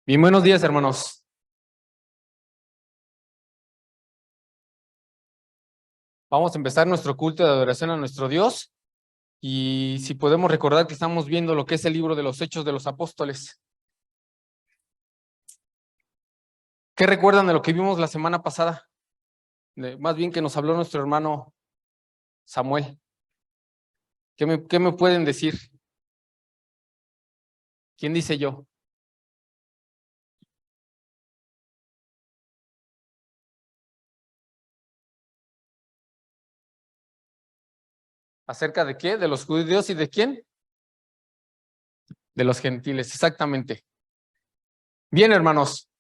Bien, buenos días, hermanos. Vamos a empezar nuestro culto de adoración a nuestro Dios. Y si podemos recordar que estamos viendo lo que es el libro de los Hechos de los Apóstoles. ¿Qué recuerdan de lo que vimos la semana pasada? Más bien que nos habló nuestro hermano Samuel. ¿Qué me pueden decir? ¿Quién dice yo? ¿Acerca de qué? ¿De los judíos y de quién? De los gentiles, exactamente. Bien, hermanos.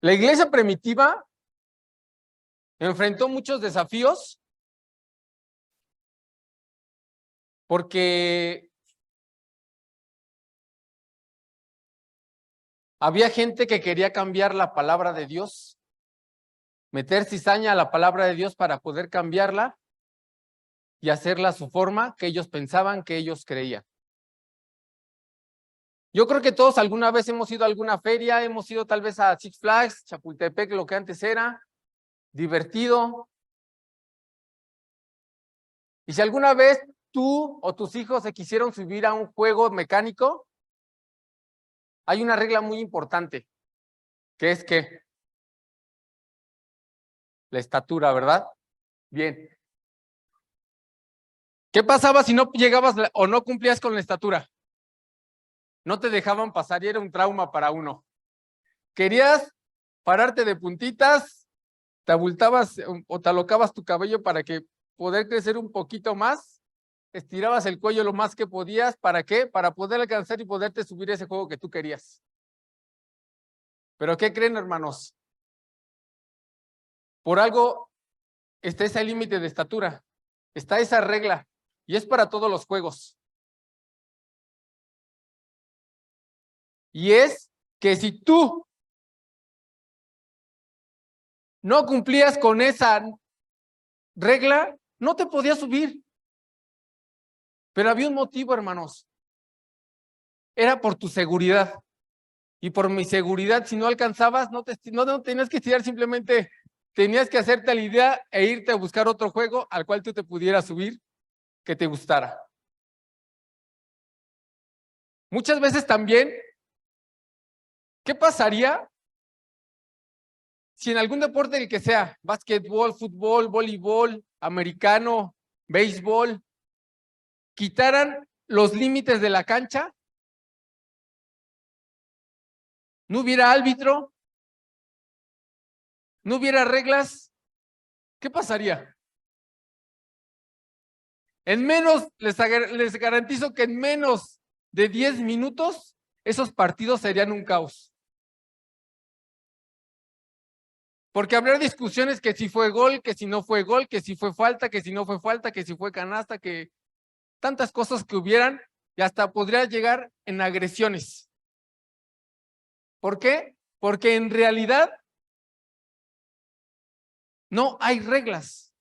La iglesia primitiva enfrentó muchos desafíos porque había gente que quería cambiar la palabra de Dios, meter cizaña a la palabra de Dios para poder cambiarla y hacerla a su forma que ellos pensaban, que ellos creían. Yo creo que todos alguna vez hemos ido a alguna feria, hemos ido tal vez a Six Flags, Chapultepec, lo que antes era, divertido. Y si alguna vez tú o tus hijos se quisieron subir a un juego mecánico, hay una regla muy importante, que es que la estatura, ¿verdad? Bien. ¿Qué pasaba si no llegabas o no cumplías con la estatura? No te dejaban pasar y era un trauma para uno. Querías pararte de puntitas, te abultabas o te alocabas tu cabello para que poder crecer un poquito más, estirabas el cuello lo más que podías, ¿para qué? Para poder alcanzar y poderte subir ese juego que tú querías. Pero ¿qué creen, hermanos? Por algo está ese límite de estatura, está esa regla, y es para todos los juegos. Y es que si tú no cumplías con esa regla, no te podías subir. Pero había un motivo, hermanos. Era por tu seguridad. Y por mi seguridad, si no alcanzabas, no tenías que estirar, simplemente tenías que hacerte la idea e irte a buscar otro juego al cual tú te pudieras subir que te gustara. Muchas veces también, ¿qué pasaría si en algún deporte el que sea, básquetbol, fútbol, voleibol, americano, béisbol, quitaran los límites de la cancha? ¿No hubiera árbitro? ¿No hubiera reglas? ¿Qué pasaría? Les garantizo que en menos de 10 minutos, esos partidos serían un caos. Porque habrá discusiones que si fue gol, que si no fue gol, que si fue falta, que si no fue falta, que si fue canasta, que tantas cosas que hubieran y hasta podría llegar en agresiones. ¿Por qué? Porque en realidad no hay reglas.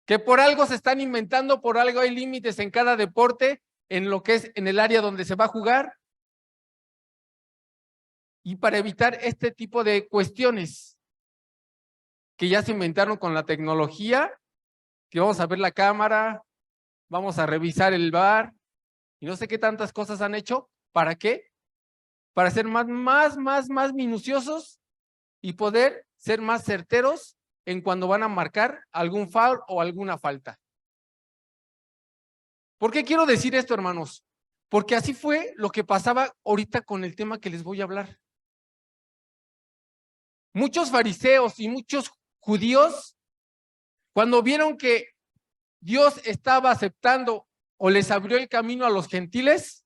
Que por algo se están inventando, por algo hay límites en cada deporte, en lo que es en el área donde se va a jugar. Y para evitar este tipo de cuestiones que ya se inventaron con la tecnología, que vamos a ver la cámara, vamos a revisar el VAR, y no sé qué tantas cosas han hecho. ¿Para qué? Para ser más minuciosos y poder ser más certeros en cuando van a marcar algún foul o alguna falta. ¿Por qué quiero decir esto, hermanos? Porque así fue lo que pasaba ahorita con el tema que les voy a hablar. Muchos fariseos y muchos judíos, cuando vieron que Dios estaba aceptando o les abrió el camino a los gentiles,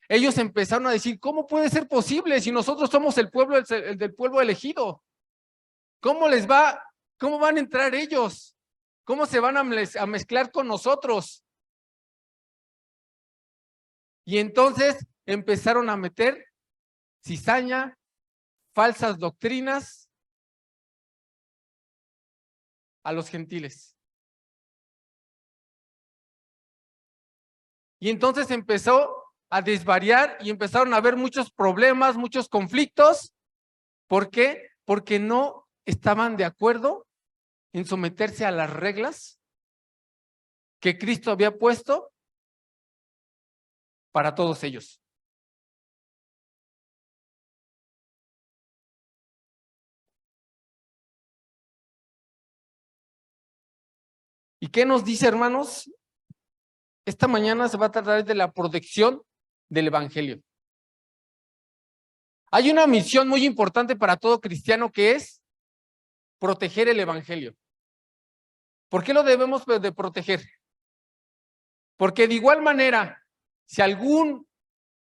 ellos empezaron a decir, ¿cómo puede ser posible si nosotros somos el pueblo, el del pueblo elegido? ¿Cómo les va? ¿Cómo van a entrar ellos? ¿Cómo se van a mezclar con nosotros? Y entonces empezaron a meter cizaña, falsas doctrinas a los gentiles. Y entonces empezó a desvariar y empezaron a haber muchos problemas, muchos conflictos. ¿Por qué? Porque no estaban de acuerdo en someterse a las reglas que Cristo había puesto para todos ellos. ¿Y qué nos dice, hermanos? Esta mañana se va a tratar de la protección del evangelio. Hay una misión muy importante para todo cristiano que es proteger el evangelio. ¿Por qué lo debemos de proteger? Porque de igual manera, si algún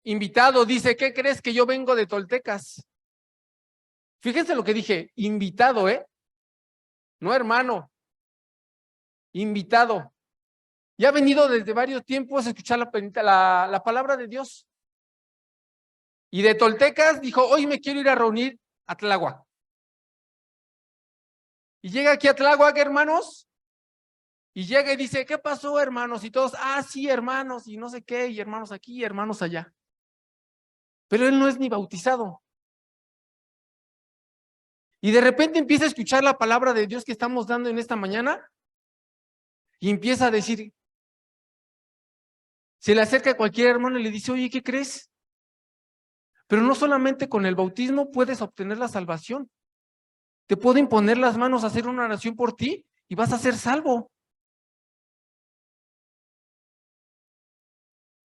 invitado dice, ¿qué crees que yo vengo de Toltecas? Fíjense lo que dije, invitado, no hermano, invitado. Y ha venido desde varios tiempos a escuchar la palabra de Dios. Y de Toltecas dijo, hoy me quiero ir a reunir a Tláhuac. Y llega aquí a Tláhuac, hermanos, y llega y dice, ¿qué pasó, hermanos? Y todos, sí, hermanos, y no sé qué, y hermanos aquí, y hermanos allá. Pero él no es ni bautizado. Y de repente empieza a escuchar la palabra de Dios que estamos dando en esta mañana, y empieza a decir, se le acerca a cualquier hermano y le dice, oye, ¿qué crees? Pero no solamente con el bautismo puedes obtener la salvación. Te pueden poner las manos a hacer una oración por ti y vas a ser salvo.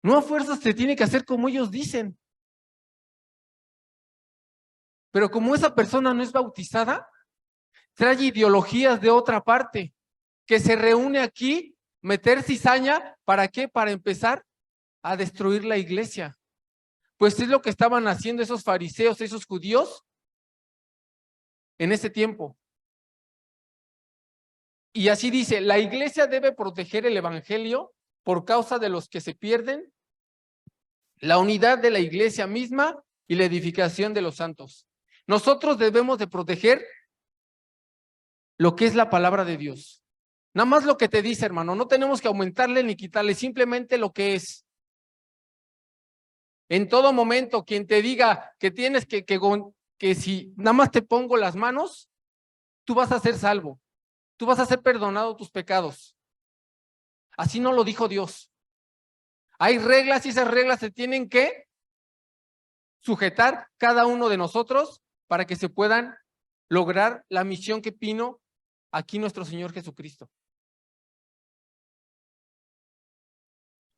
No a fuerzas te tiene que hacer como ellos dicen. Pero como esa persona no es bautizada, trae ideologías de otra parte, que se reúne aquí, meter cizaña, ¿para qué? Para empezar a destruir la iglesia. Pues es lo que estaban haciendo esos fariseos, esos judíos, en ese tiempo. Y así dice, la iglesia debe proteger el evangelio por causa de los que se pierden, la unidad de la iglesia misma y la edificación de los santos. Nosotros debemos de proteger lo que es la palabra de Dios. Nada más lo que te dice, hermano, no tenemos que aumentarle ni quitarle, simplemente lo que es. En todo momento, quien te diga que tienes que si nada más te pongo las manos, tú vas a ser salvo, tú vas a ser perdonado tus pecados. Así no lo dijo Dios. Hay reglas y esas reglas se tienen que sujetar cada uno de nosotros para que se puedan lograr la misión que vino aquí nuestro Señor Jesucristo.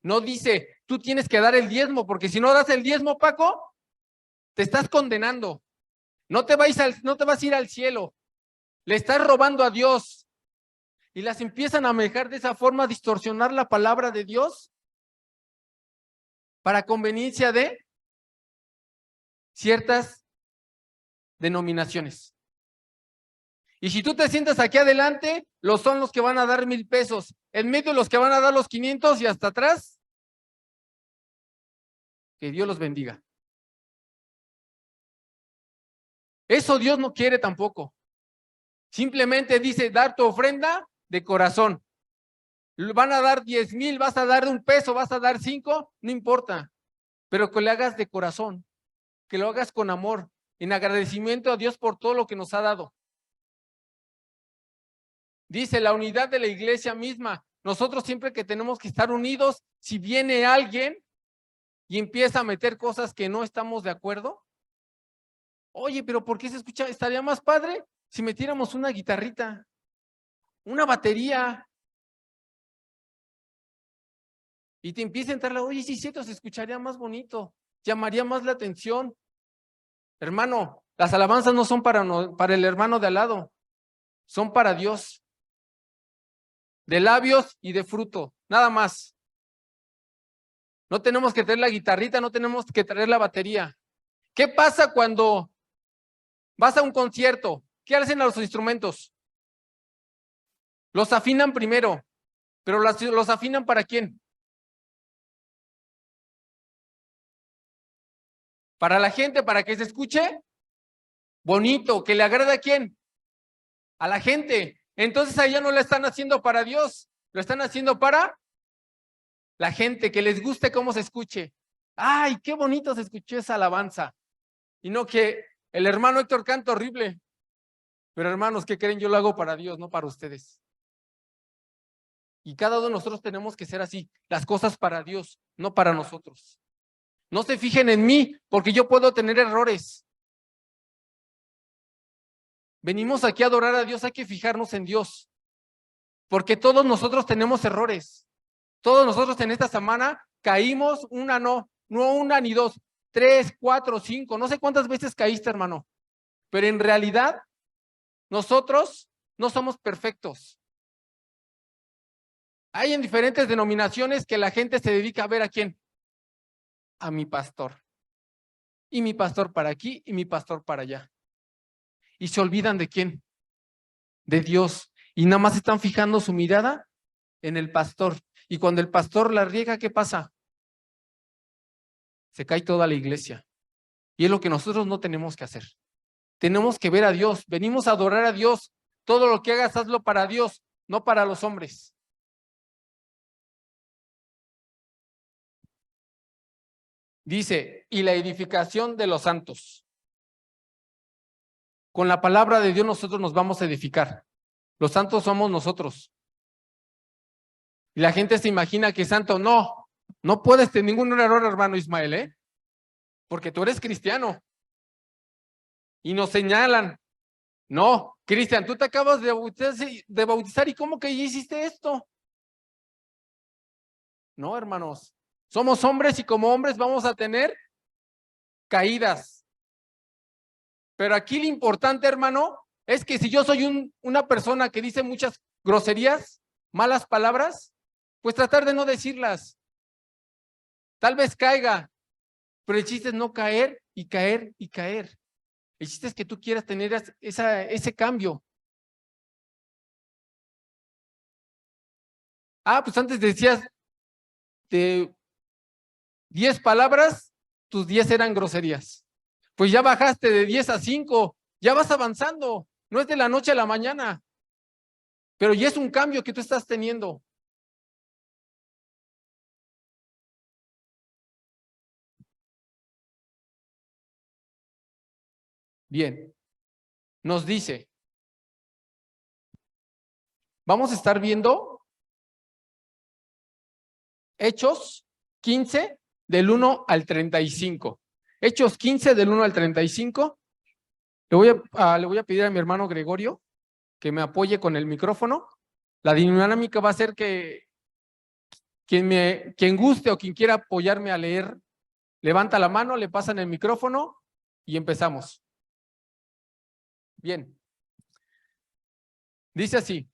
No dice, tú tienes que dar el diezmo, porque si no das el diezmo, Paco, te estás condenando. No te vas a ir al cielo. Le estás robando a Dios. Y las empiezan a manejar de esa forma, a distorsionar la palabra de Dios para conveniencia de ciertas denominaciones. Y si tú te sientas aquí adelante, son los que van a dar 1,000 pesos. En medio los que van a dar los 500 y hasta atrás, que Dios los bendiga. Eso Dios no quiere tampoco. Simplemente dice, dar tu ofrenda de corazón. Van a dar 10,000, vas a dar 1 peso, vas a dar 5, no importa. Pero que le hagas de corazón, que lo hagas con amor, en agradecimiento a Dios por todo lo que nos ha dado. Dice la unidad de la iglesia misma. Nosotros siempre que tenemos que estar unidos, si viene alguien y empieza a meter cosas que no estamos de acuerdo, oye, pero ¿por qué se escucha? Estaría más padre si metiéramos una guitarrita, una batería, y te empieza a entrar oye, sí, cierto, se escucharía más bonito, llamaría más la atención. Hermano, las alabanzas no son para el hermano de al lado, son para Dios. De labios y de fruto, nada más. No tenemos que traer la guitarrita, no tenemos que traer la batería. ¿Qué pasa cuando vas a un concierto? ¿Qué hacen a los instrumentos? Los afinan primero, pero los afinan ¿para quién? Para la gente, para que se escuche bonito, que le agrade a quién? A la gente. Entonces ahí ya no lo están haciendo para Dios, lo están haciendo para la gente, que les guste cómo se escuche. ¡Ay, qué bonito se escuchó esa alabanza! Y no que el hermano Héctor canta horrible. Pero hermanos, ¿qué creen? Yo lo hago para Dios, no para ustedes. Y cada uno de nosotros tenemos que ser así, las cosas para Dios, no para nosotros. No se fijen en mí, porque yo puedo tener errores. Venimos aquí a adorar a Dios, hay que fijarnos en Dios, porque todos nosotros tenemos errores. Todos nosotros en esta semana caímos no una ni dos, 3, 4, 5, no sé cuántas veces caíste, hermano, pero en realidad nosotros no somos perfectos. Hay en diferentes denominaciones que la gente se dedica a ver a quién, a mi pastor. Y mi pastor para aquí y mi pastor para allá. Y se olvidan de quién, de Dios. Y nada más están fijando su mirada en el pastor. Y cuando el pastor la riega, ¿qué pasa? Se cae toda la iglesia. Y es lo que nosotros no tenemos que hacer. Tenemos que ver a Dios. Venimos a adorar a Dios. Todo lo que hagas, hazlo para Dios, no para los hombres. Dice, y la edificación de los santos. Con la palabra de Dios nosotros nos vamos a edificar. Los santos somos nosotros. Y la gente se imagina que santo, no, no puedes tener ningún error, hermano Ismael, ¿eh? Porque tú eres cristiano. Y nos señalan, no, Cristian, tú te acabas de bautizar y ¿cómo que ya hiciste esto? No, hermanos, somos hombres y como hombres vamos a tener caídas. Pero aquí lo importante, hermano, es que si yo soy una persona que dice muchas groserías, malas palabras, pues tratar de no decirlas. Tal vez caiga, pero el chiste es no caer y caer y caer. El chiste es que tú quieras tener ese cambio. Pues antes decías de 10 palabras, tus 10 eran groserías. Pues ya bajaste de 10 a 5, ya vas avanzando. No es de la noche a la mañana, pero ya es un cambio que tú estás teniendo. Bien, nos dice, vamos a estar viendo Hechos 15 del 1 al 35. Hechos 15 del 1 al 35. Le voy a pedir a mi hermano Gregorio que me apoye con el micrófono. La dinámica va a ser que quien guste o quien quiera apoyarme a leer, levanta la mano, le pasan el micrófono y empezamos. Bien. Dice así,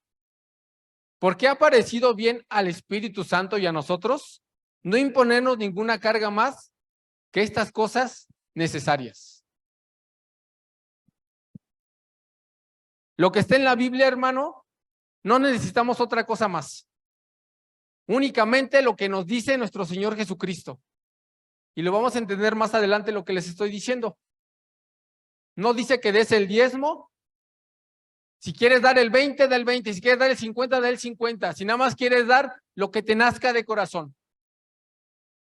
¿por qué ha parecido bien al Espíritu Santo y a nosotros no imponernos ninguna carga más que estas cosas necesarias? Lo que está en la Biblia, hermano, no necesitamos otra cosa más. Únicamente lo que nos dice nuestro Señor Jesucristo. Y lo vamos a entender más adelante lo que les estoy diciendo. No dice que des el diezmo. Si quieres dar el 20, da el 20. Si quieres dar el 50, da el 50. Si nada más quieres dar lo que te nazca de corazón.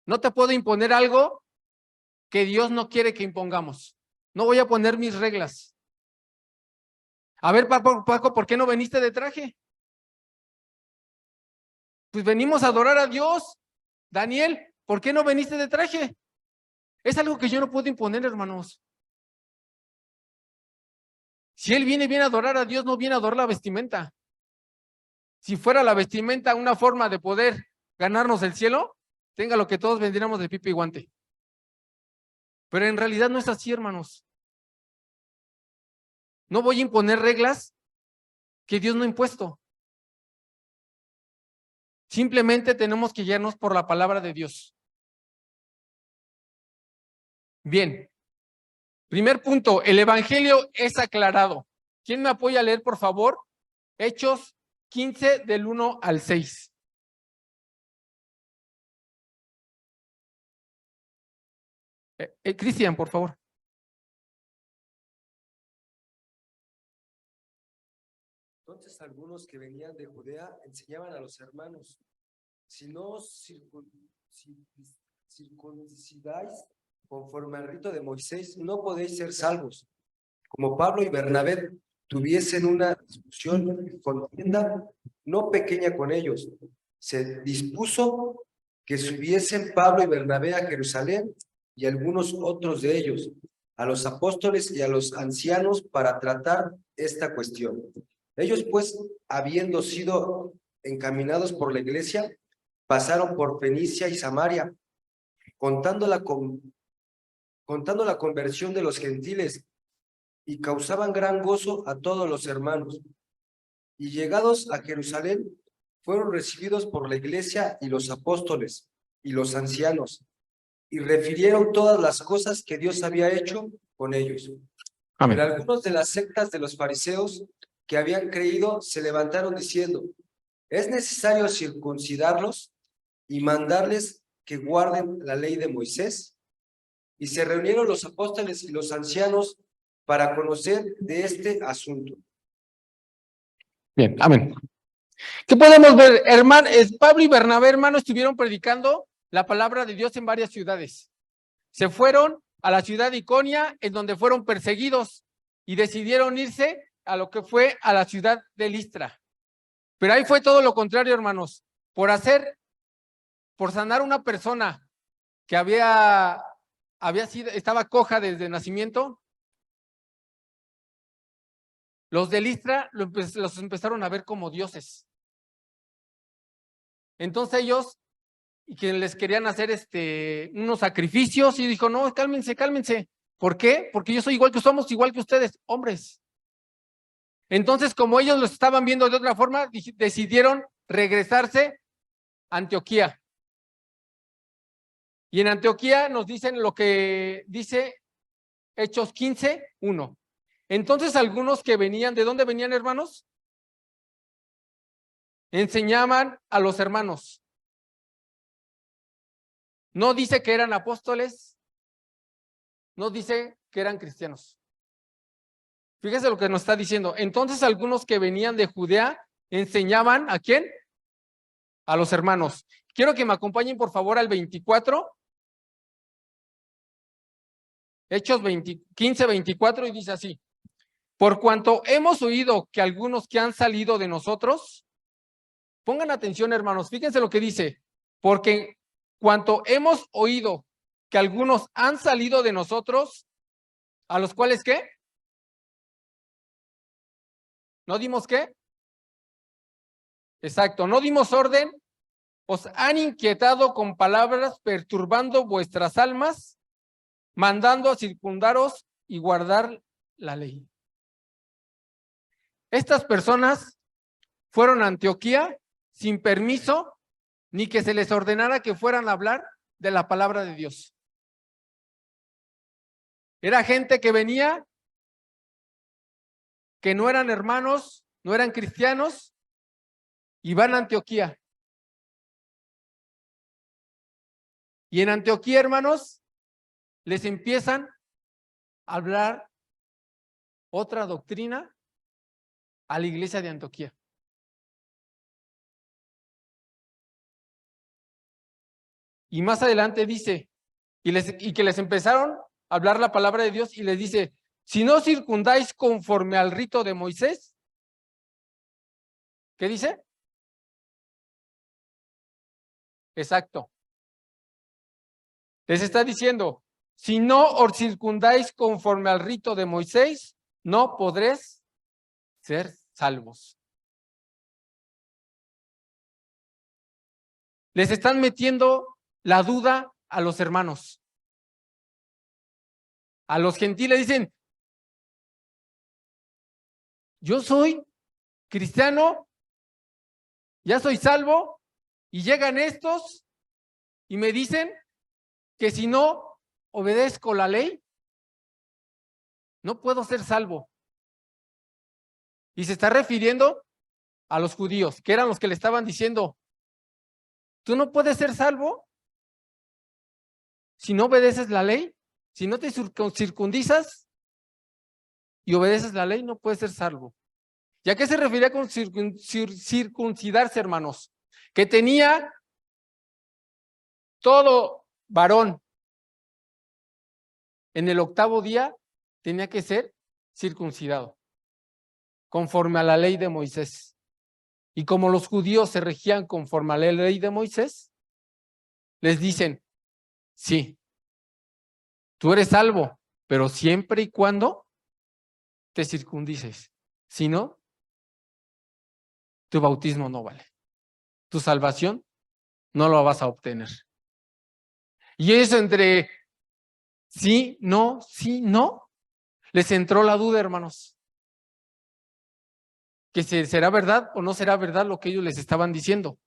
No te puedo imponer algo que Dios no quiere que impongamos. No voy a poner mis reglas. A ver, Paco, ¿por qué no veniste de traje? Pues venimos a adorar a Dios. Daniel, ¿por qué no veniste de traje? Es algo que yo no puedo imponer, hermanos. Si él viene a adorar a Dios, no viene a adorar la vestimenta. Si fuera la vestimenta una forma de poder ganarnos el cielo, tenga lo que todos vendríamos de pipa y guante. Pero en realidad no es así, hermanos. No voy a imponer reglas que Dios no ha impuesto. Simplemente tenemos que guiarnos por la palabra de Dios. Bien. Primer punto, el evangelio es aclarado. ¿Quién me apoya a leer, por favor? Hechos 15 del 1 al 6. Cristian, por favor. Entonces algunos que venían de Judea enseñaban a los hermanos: si no circuncidáis conforme al rito de Moisés, no podéis ser salvos. Como Pablo y Bernabé tuviesen una discusión y contienda no pequeña con ellos, se dispuso que subiesen Pablo y Bernabé a Jerusalén y algunos otros de ellos, a los apóstoles y a los ancianos para tratar esta cuestión. Ellos pues, habiendo sido encaminados por la iglesia, pasaron por Fenicia y Samaria, contando la conversión de los gentiles, y causaban gran gozo a todos los hermanos. Y llegados a Jerusalén, fueron recibidos por la iglesia y los apóstoles y los ancianos, y refirieron todas las cosas que Dios había hecho con ellos. Amén. Pero algunos de las sectas de los fariseos que habían creído se levantaron diciendo: es necesario circuncidarlos y mandarles que guarden la ley de Moisés. Y se reunieron los apóstoles y los ancianos para conocer de este asunto. Bien, amén. ¿Qué podemos ver? Pablo y Bernabé, hermano, estuvieron predicando la palabra de Dios en varias ciudades. Se fueron a la ciudad de Iconia, en donde fueron perseguidos, y decidieron irse a lo que fue a la ciudad de Listra. Pero ahí fue todo lo contrario, hermanos. Por sanar una persona que estaba coja desde nacimiento, los de Listra los empezaron a ver como dioses. Entonces ellos, que les querían hacer unos sacrificios, y dijo: no, cálmense, cálmense. ¿Por qué? Porque yo soy igual que somos, igual que ustedes, hombres. Entonces, como ellos los estaban viendo de otra forma, decidieron regresarse a Antioquía. Y en Antioquía nos dicen lo que dice Hechos 15:1. Entonces, algunos que venían, ¿de dónde venían, hermanos? Enseñaban a los hermanos. No dice que eran apóstoles, no dice que eran cristianos. Fíjese lo que nos está diciendo. Entonces, algunos que venían de Judea enseñaban, ¿a quién? A los hermanos. Quiero que me acompañen, por favor, al 24. Hechos 15:24, y dice así: por cuanto hemos oído que algunos que han salido de nosotros, pongan atención, hermanos, fíjense lo que dice: porque cuanto hemos oído que algunos han salido de nosotros, ¿a los cuales qué? ¿No dimos qué? Exacto, no dimos orden, os han inquietado con palabras, perturbando vuestras almas, mandando a circundaros y guardar la ley. Estas personas fueron a Antioquía sin permiso, ni que se les ordenara que fueran a hablar de la palabra de Dios. Era gente que venía, que no eran hermanos, no eran cristianos, y van a Antioquía. Y en Antioquía, hermanos, les empiezan a hablar otra doctrina a la iglesia de Antioquía. Y más adelante dice, y que les empezaron a hablar la palabra de Dios, y les dice: si no circundáis conforme al rito de Moisés, ¿qué dice? Exacto. Les está diciendo: si no os circundáis conforme al rito de Moisés, no podréis ser salvos. Les están metiendo la duda a los hermanos. A los gentiles dicen: yo soy cristiano, ya soy salvo, y llegan estos y me dicen que si no obedezco la ley, no puedo ser salvo. Y se está refiriendo a los judíos, que eran los que le estaban diciendo: tú no puedes ser salvo si no obedeces la ley, si no te circuncisas y obedeces la ley, no puedes ser salvo. ¿Y a qué se refería con circuncidarse, hermanos? Que tenía todo varón en el 8º día tenía que ser circuncidado, conforme a la ley de Moisés. Y como los judíos se regían conforme a la ley de Moisés, les dicen, sí, tú eres salvo, pero siempre y cuando te circuncides. Si no, tu bautismo no vale. Tu salvación no lo vas a obtener. Y eso entre sí, no, les entró la duda, hermanos. Que si será verdad o no será verdad lo que ellos les estaban diciendo.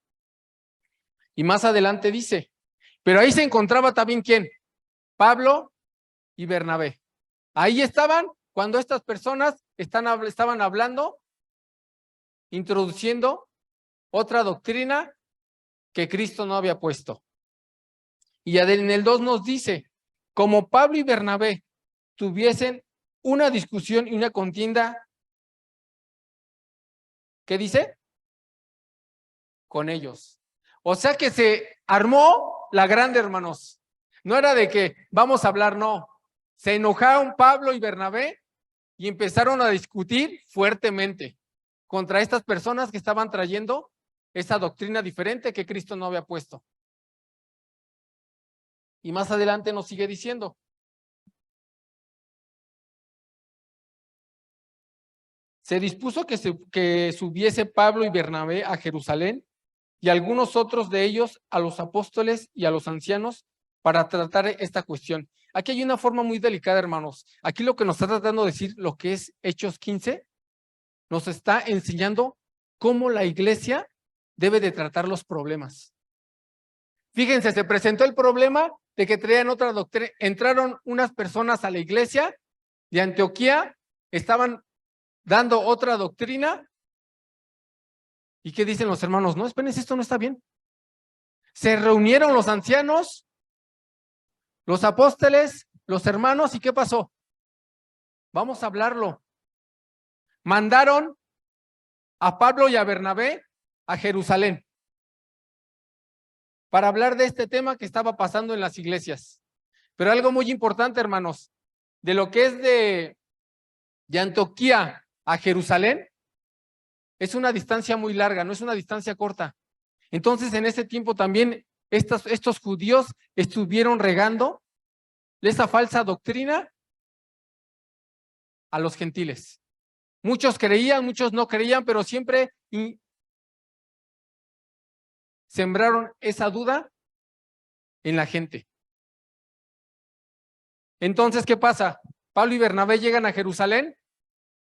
Y más adelante dice, pero ahí se encontraba también ¿quién? Pablo y Bernabé. Ahí estaban cuando estas personas estaban hablando, introduciendo otra doctrina que Cristo no había puesto. Y en el 2 nos dice, como Pablo y Bernabé tuviesen una discusión y una contienda, ¿qué dice? Con ellos. O sea que se armó la grande, hermanos. No era de que vamos a hablar, no. Se enojaron Pablo y Bernabé y empezaron a discutir fuertemente contra estas personas que estaban trayendo esa doctrina diferente que Cristo no había puesto. Y más adelante nos sigue diciendo. Se dispuso que subiese Pablo y Bernabé a Jerusalén y algunos otros de ellos a los apóstoles y a los ancianos para tratar esta cuestión. Aquí hay una forma muy delicada, hermanos. Aquí lo que nos está tratando de decir, lo que es Hechos 15, nos está enseñando cómo la iglesia debe de tratar los problemas. Fíjense, se presentó el problema de que traían otra doctrina. Entraron unas personas a la iglesia de Antioquía, estaban dando otra doctrina. ¿Y qué dicen los hermanos? No, espérense, esto no está bien. Se reunieron los ancianos, los apóstoles, los hermanos, ¿y qué pasó? Vamos a hablarlo. Mandaron a Pablo y a Bernabé a Jerusalén para hablar de este tema que estaba pasando en las iglesias. Pero algo muy importante, hermanos, de lo que es de Antioquía a Jerusalén, es una distancia muy larga, no es una distancia corta. Entonces, en ese tiempo también estos judíos estuvieron regando esa falsa doctrina a los gentiles. Muchos creían, muchos no creían, pero siempre sembraron esa duda en la gente. Entonces, ¿qué pasa? Pablo y Bernabé llegan a Jerusalén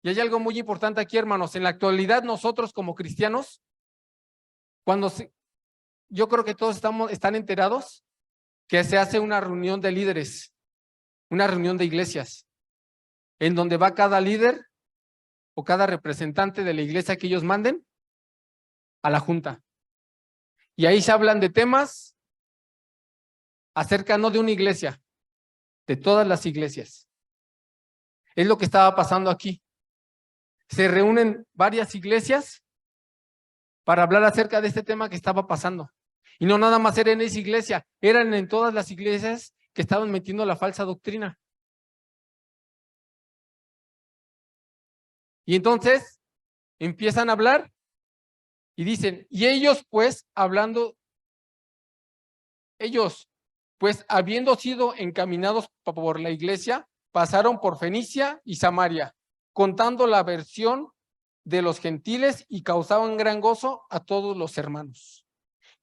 y hay algo muy importante aquí, hermanos. En la actualidad, nosotros como cristianos, yo creo que todos están enterados que se hace una reunión de líderes, una reunión de iglesias, en donde va cada líder o cada representante de la iglesia que ellos manden a la junta. Y ahí se hablan de temas acerca no de una iglesia, de todas las iglesias. Es lo que estaba pasando aquí. Se reúnen varias iglesias para hablar acerca de este tema que estaba pasando. Y no nada más era en esa iglesia, eran en todas las iglesias que estaban metiendo la falsa doctrina. Y entonces empiezan a hablar y dicen, y ellos pues habiendo sido encaminados por la iglesia, pasaron por Fenicia y Samaria, contando la versión de los gentiles y causaban gran gozo a todos los hermanos.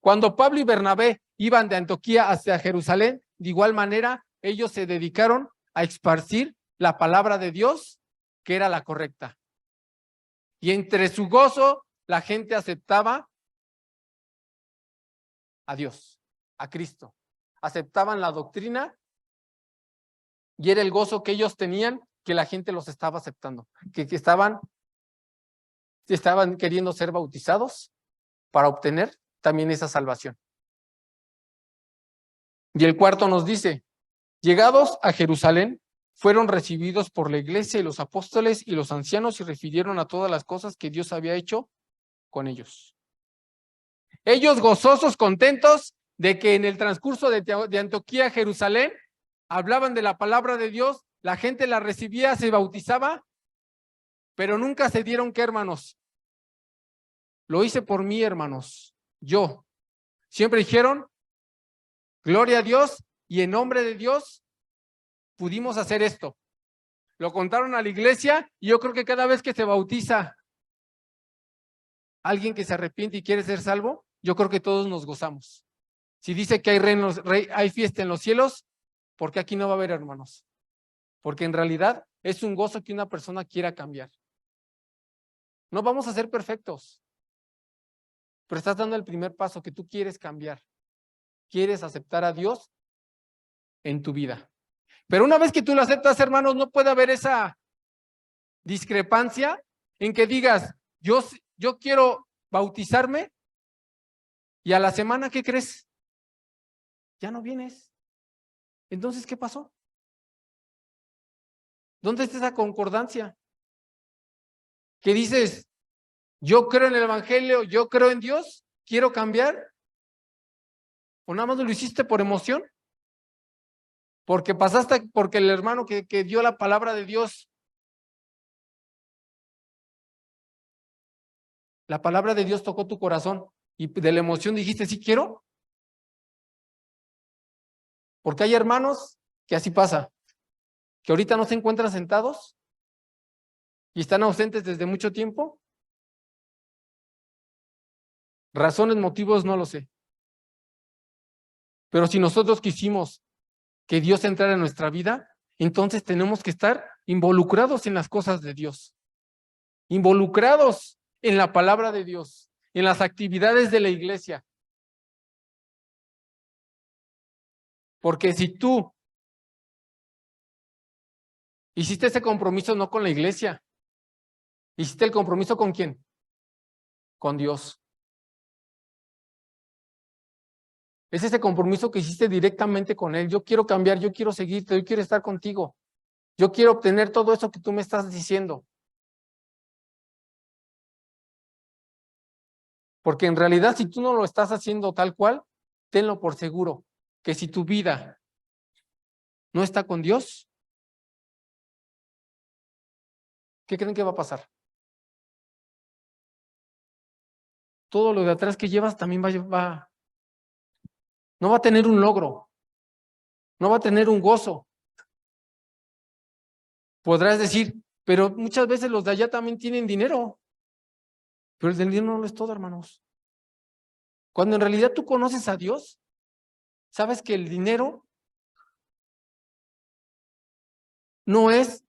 Cuando Pablo y Bernabé iban de Antioquía hacia Jerusalén, de igual manera, ellos se dedicaron a esparcir la palabra de Dios, que era la correcta. Y entre su gozo, la gente aceptaba a Dios, a Cristo. Aceptaban la doctrina y era el gozo que ellos tenían, que la gente los estaba aceptando, que estaban queriendo ser bautizados para obtener también esa salvación. Y el 4 nos dice, llegados a Jerusalén, fueron recibidos por la iglesia y los apóstoles y los ancianos y refirieron a todas las cosas que Dios había hecho con ellos. Ellos gozosos, contentos de que en el transcurso de Antioquía a Jerusalén hablaban de la palabra de Dios, la gente la recibía, se bautizaba, pero nunca se dieron qué, hermanos. Lo hice por mí, hermanos. Yo. Siempre dijeron, gloria a Dios, y en nombre de Dios pudimos hacer esto. Lo contaron a la iglesia, y yo creo que cada vez que se bautiza alguien que se arrepiente y quiere ser salvo, yo creo que todos nos gozamos. Si dice que hay fiesta en los cielos, ¿por qué aquí no va a haber, hermanos? Porque en realidad es un gozo que una persona quiera cambiar. No vamos a ser perfectos, pero estás dando el primer paso, que tú quieres cambiar. Quieres aceptar a Dios en tu vida. Pero una vez que tú lo aceptas, hermanos, no puede haber esa discrepancia en que digas, yo quiero bautizarme, y a la semana, ¿qué crees? Ya no vienes. Entonces, ¿qué pasó? ¿Dónde está esa concordancia? Que dices, yo creo en el evangelio, yo creo en Dios, quiero cambiar. ¿O nada más lo hiciste por emoción? Porque pasaste, porque el hermano que dio la palabra de Dios, la palabra de Dios tocó tu corazón y de la emoción dijiste, sí quiero. Porque hay hermanos que así pasa, que ahorita no se encuentran sentados y están ausentes desde mucho tiempo. Razones, motivos, no lo sé. Pero si nosotros quisimos que Dios entrara en nuestra vida, entonces tenemos que estar involucrados en las cosas de Dios, involucrados en la palabra de Dios, en las actividades de la iglesia. Porque si tú hiciste ese compromiso no con la iglesia, hiciste el compromiso ¿con quién? Con Dios. Es ese compromiso que hiciste directamente con Él. Yo quiero cambiar, yo quiero seguirte, yo quiero estar contigo. Yo quiero obtener todo eso que tú me estás diciendo. Porque en realidad, si tú no lo estás haciendo tal cual, tenlo por seguro, que si tu vida no está con Dios, ¿qué creen que va a pasar? Todo lo de atrás que llevas también no va a tener un logro, no va a tener un gozo. Podrás decir, pero muchas veces los de allá también tienen dinero, pero el del dinero no lo es todo, hermanos. Cuando en realidad tú conoces a Dios, sabes que el dinero no es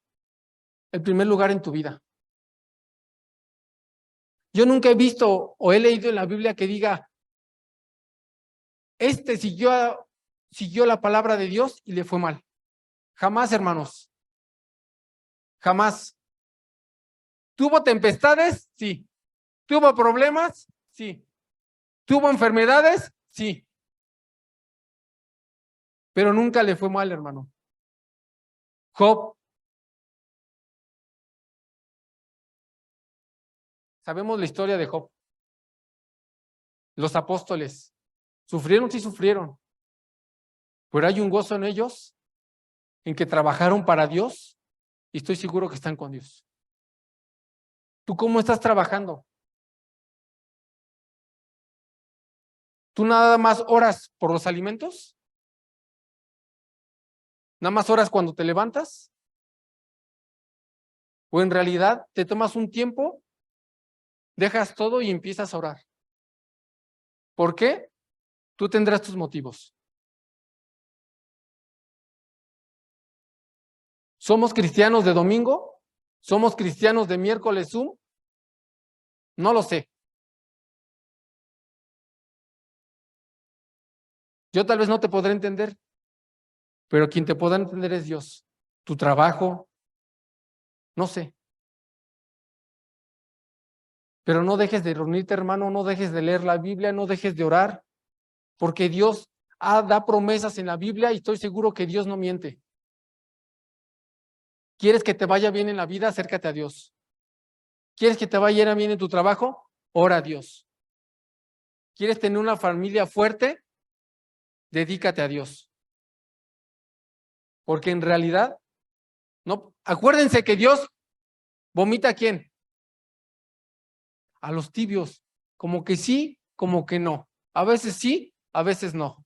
el primer lugar en tu vida. Yo nunca he visto o he leído en la Biblia que diga, siguió la palabra de Dios y le fue mal. Jamás, hermanos. Jamás. ¿Tuvo tempestades? Sí. ¿Tuvo problemas? Sí. ¿Tuvo enfermedades? Sí. Pero nunca le fue mal, hermano. Job. Sabemos la historia de Job. Los apóstoles. ¿Sufrieron? Sí sufrieron. Pero hay un gozo en ellos, en que trabajaron para Dios, y estoy seguro que están con Dios. ¿Tú cómo estás trabajando? ¿Tú nada más oras por los alimentos? ¿Nada más oras cuando te levantas? ¿O en realidad te tomas un tiempo, dejas todo y empiezas a orar? ¿Por qué? Tú tendrás tus motivos. ¿Somos cristianos de domingo? ¿Somos cristianos de miércoles Zoom? No lo sé. Yo tal vez no te podré entender, pero quien te podrá entender es Dios. Tu trabajo, no sé. Pero no dejes de reunirte, hermano, no dejes de leer la Biblia, no dejes de orar, porque Dios da promesas en la Biblia y estoy seguro que Dios no miente. ¿Quieres que te vaya bien en la vida? Acércate a Dios. ¿Quieres que te vaya bien en tu trabajo? Ora a Dios. ¿Quieres tener una familia fuerte? dedícate a Dios. Porque en realidad, no, acuérdense que Dios vomita ¿a quién? A los tibios, como que sí, como que no. A veces sí, a veces no.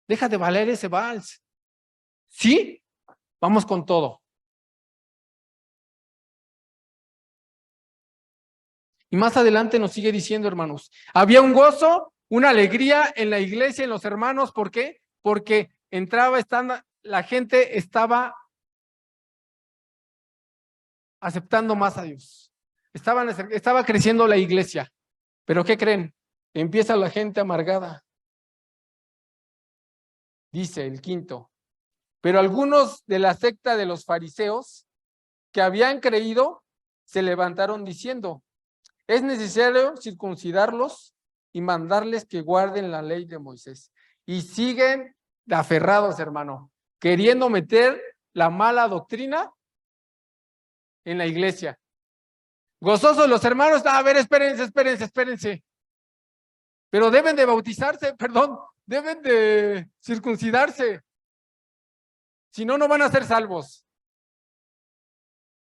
Deja de valer ese vals. Sí, vamos con todo. Y más adelante nos sigue diciendo, hermanos, había un gozo, una alegría en la iglesia, en los hermanos. ¿Por qué? Porque la gente estaba aceptando más a Dios. Estaba creciendo la iglesia. ¿Pero qué creen? Empieza la gente amargada. Dice el 5. Pero algunos de la secta de los fariseos que habían creído se levantaron diciendo: es necesario circuncidarlos y mandarles que guarden la ley de Moisés. Y siguen aferrados, hermano, queriendo meter la mala doctrina en la iglesia. Gozosos los hermanos, a ver, espérense. Pero deben de bautizarse, deben de circuncidarse. Si no, no van a ser salvos.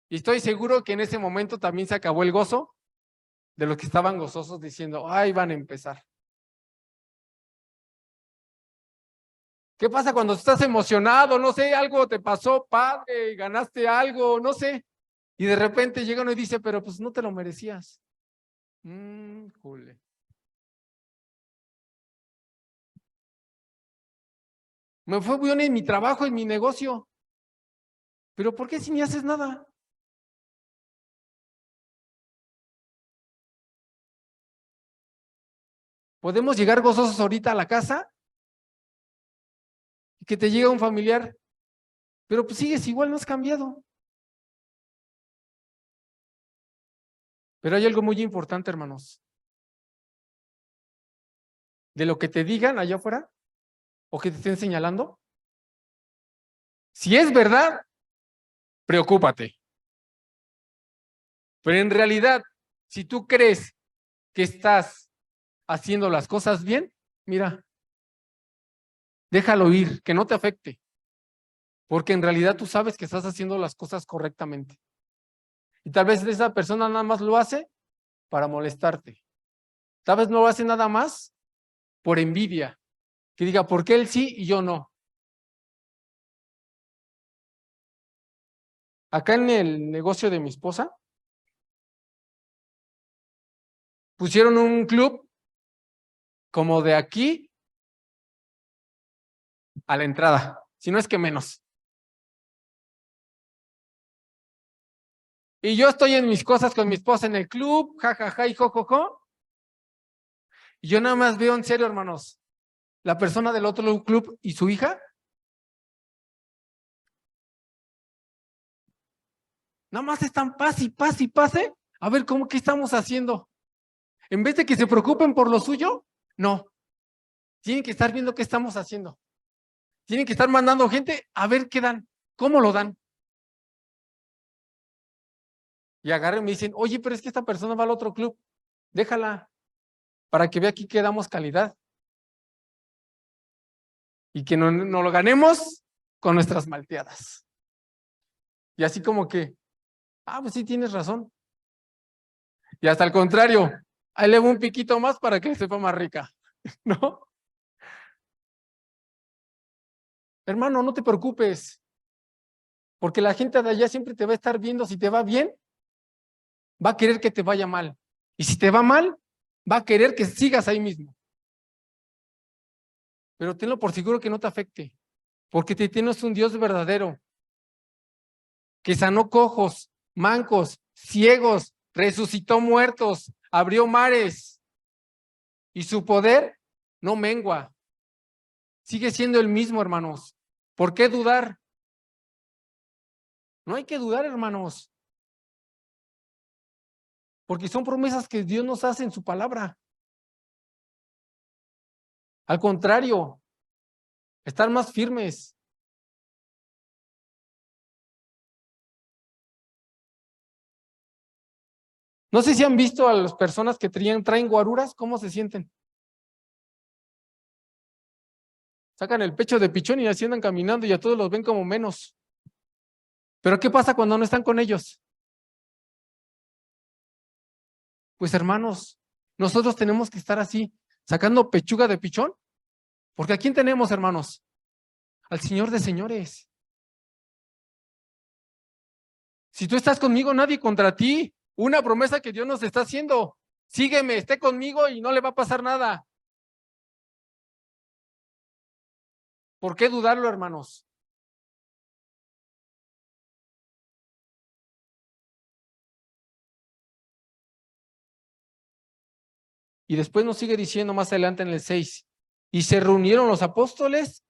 Y estoy seguro que en ese momento también se acabó el gozo de los que estaban gozosos diciendo, ay, van a empezar. ¿Qué pasa cuando estás emocionado? No sé, algo te pasó, padre, ganaste algo, no sé. Y de repente llega uno y dice, pero pues no te lo merecías. Jule. Me fue bien en mi trabajo, en mi negocio. Pero ¿por qué si ni haces nada? Podemos llegar gozosos ahorita a la casa y que te llega un familiar, pero pues sigues igual, no has cambiado. Pero hay algo muy importante, hermanos. De lo que te digan allá afuera o que te estén señalando, si es verdad, preocúpate. Pero en realidad, si tú crees que estás haciendo las cosas bien, mira, déjalo ir, que no te afecte. Porque en realidad tú sabes que estás haciendo las cosas correctamente. Y tal vez esa persona nada más lo hace para molestarte. Tal vez no lo hace nada más por envidia. Que diga, ¿por qué él sí y yo no? Acá en el negocio de mi esposa, pusieron un club como de aquí a la entrada, si no es que menos. Y yo estoy en mis cosas con mi esposa en el club, jajaja y jojojo. Y yo nada más veo en serio, hermanos, la persona del otro club y su hija. Nada más están pase. A ver, ¿qué estamos haciendo? En vez de que se preocupen por lo suyo, no. Tienen que estar viendo qué estamos haciendo. Tienen que estar mandando gente a ver qué dan, cómo lo dan. Y agarren y me dicen, oye, pero es que esta persona va al otro club. Déjala para que vea aquí que damos calidad. Y que no lo ganemos con nuestras malteadas. Y así como que, pues sí, tienes razón. Y hasta al contrario, ahí le un piquito más para que sepa más rica, ¿no? Hermano, no te preocupes, porque la gente de allá siempre te va a estar viendo. Si te va bien, va a querer que te vaya mal. Y si te va mal, va a querer que sigas ahí mismo. Pero tenlo por seguro que no te afecte, porque te tienes un Dios verdadero, que sanó cojos, mancos, ciegos, resucitó muertos, abrió mares, y su poder no mengua. Sigue siendo el mismo, hermanos. ¿Por qué dudar? No hay que dudar, hermanos, porque son promesas que Dios nos hace en su palabra. Al contrario, estar más firmes. No sé si han visto a las personas que traen guaruras, ¿cómo se sienten? Sacan el pecho de pichón y así andan caminando y a todos los ven como menos. Pero ¿qué pasa cuando no están con ellos? Pues hermanos, nosotros tenemos que estar así, sacando pechuga de pichón, porque ¿a quién tenemos, hermanos? Al Señor de señores. Si tú estás conmigo, nadie contra ti. Una promesa que Dios nos está haciendo. Sígueme, esté conmigo y no le va a pasar nada. ¿Por qué dudarlo, hermanos? Y después nos sigue diciendo más adelante en el 6. Y se reunieron los apóstoles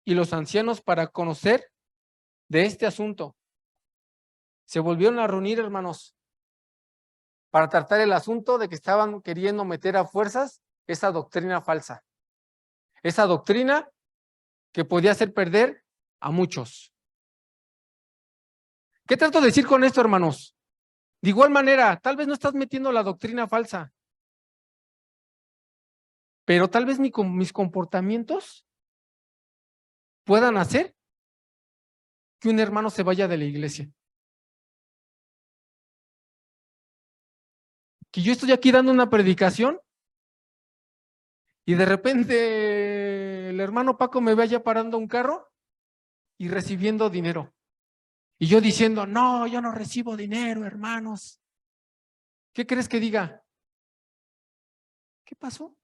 y los ancianos para conocer de este asunto. Se volvieron a reunir, hermanos, para tratar el asunto de que estaban queriendo meter a fuerzas esa doctrina falsa. Esa doctrina que podía hacer perder a muchos. ¿Qué trato de decir con esto, hermanos? De igual manera, tal vez no estás metiendo la doctrina falsa, pero tal vez mis comportamientos puedan hacer que un hermano se vaya de la iglesia. Que yo estoy aquí dando una predicación y de repente el hermano Paco me vaya parando un carro y recibiendo dinero. Y yo diciendo, no, yo no recibo dinero, hermanos. ¿Qué crees que diga? ¿Qué pasó?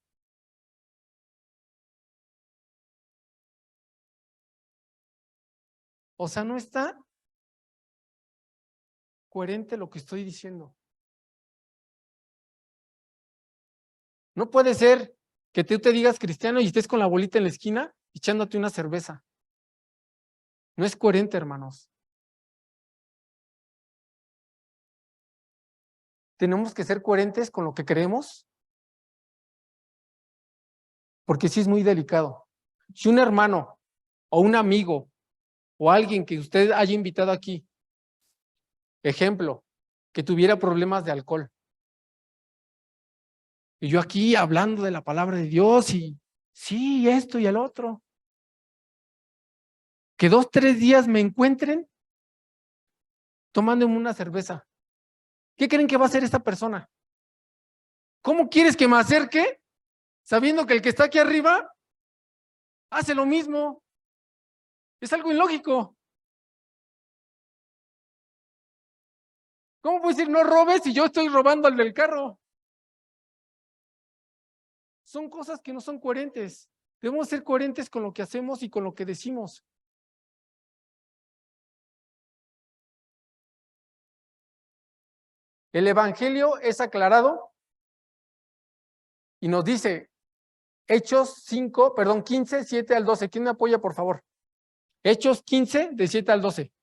O sea, no está coherente lo que estoy diciendo. No puede ser que tú te digas cristiano y estés con la bolita en la esquina echándote una cerveza. No es coherente, hermanos. Tenemos que ser coherentes con lo que creemos, porque sí es muy delicado. Si un hermano o un amigo o alguien que usted haya invitado aquí, ejemplo, que tuviera problemas de alcohol, y yo aquí hablando de la palabra de Dios y sí, esto y el otro, que 2, 3 días me encuentren tomándome una cerveza. ¿Qué creen que va a hacer esta persona? ¿Cómo quieres que me acerque sabiendo que el que está aquí arriba hace lo mismo? Es algo ilógico. ¿Cómo puedo decir no robes si yo estoy robando al del carro? Son cosas que no son coherentes. Debemos ser coherentes con lo que hacemos y con lo que decimos. El evangelio es aclarado y nos dice Hechos 15, 7 al 12. ¿Quién me apoya, por favor? Hechos 15, de 7 al 12.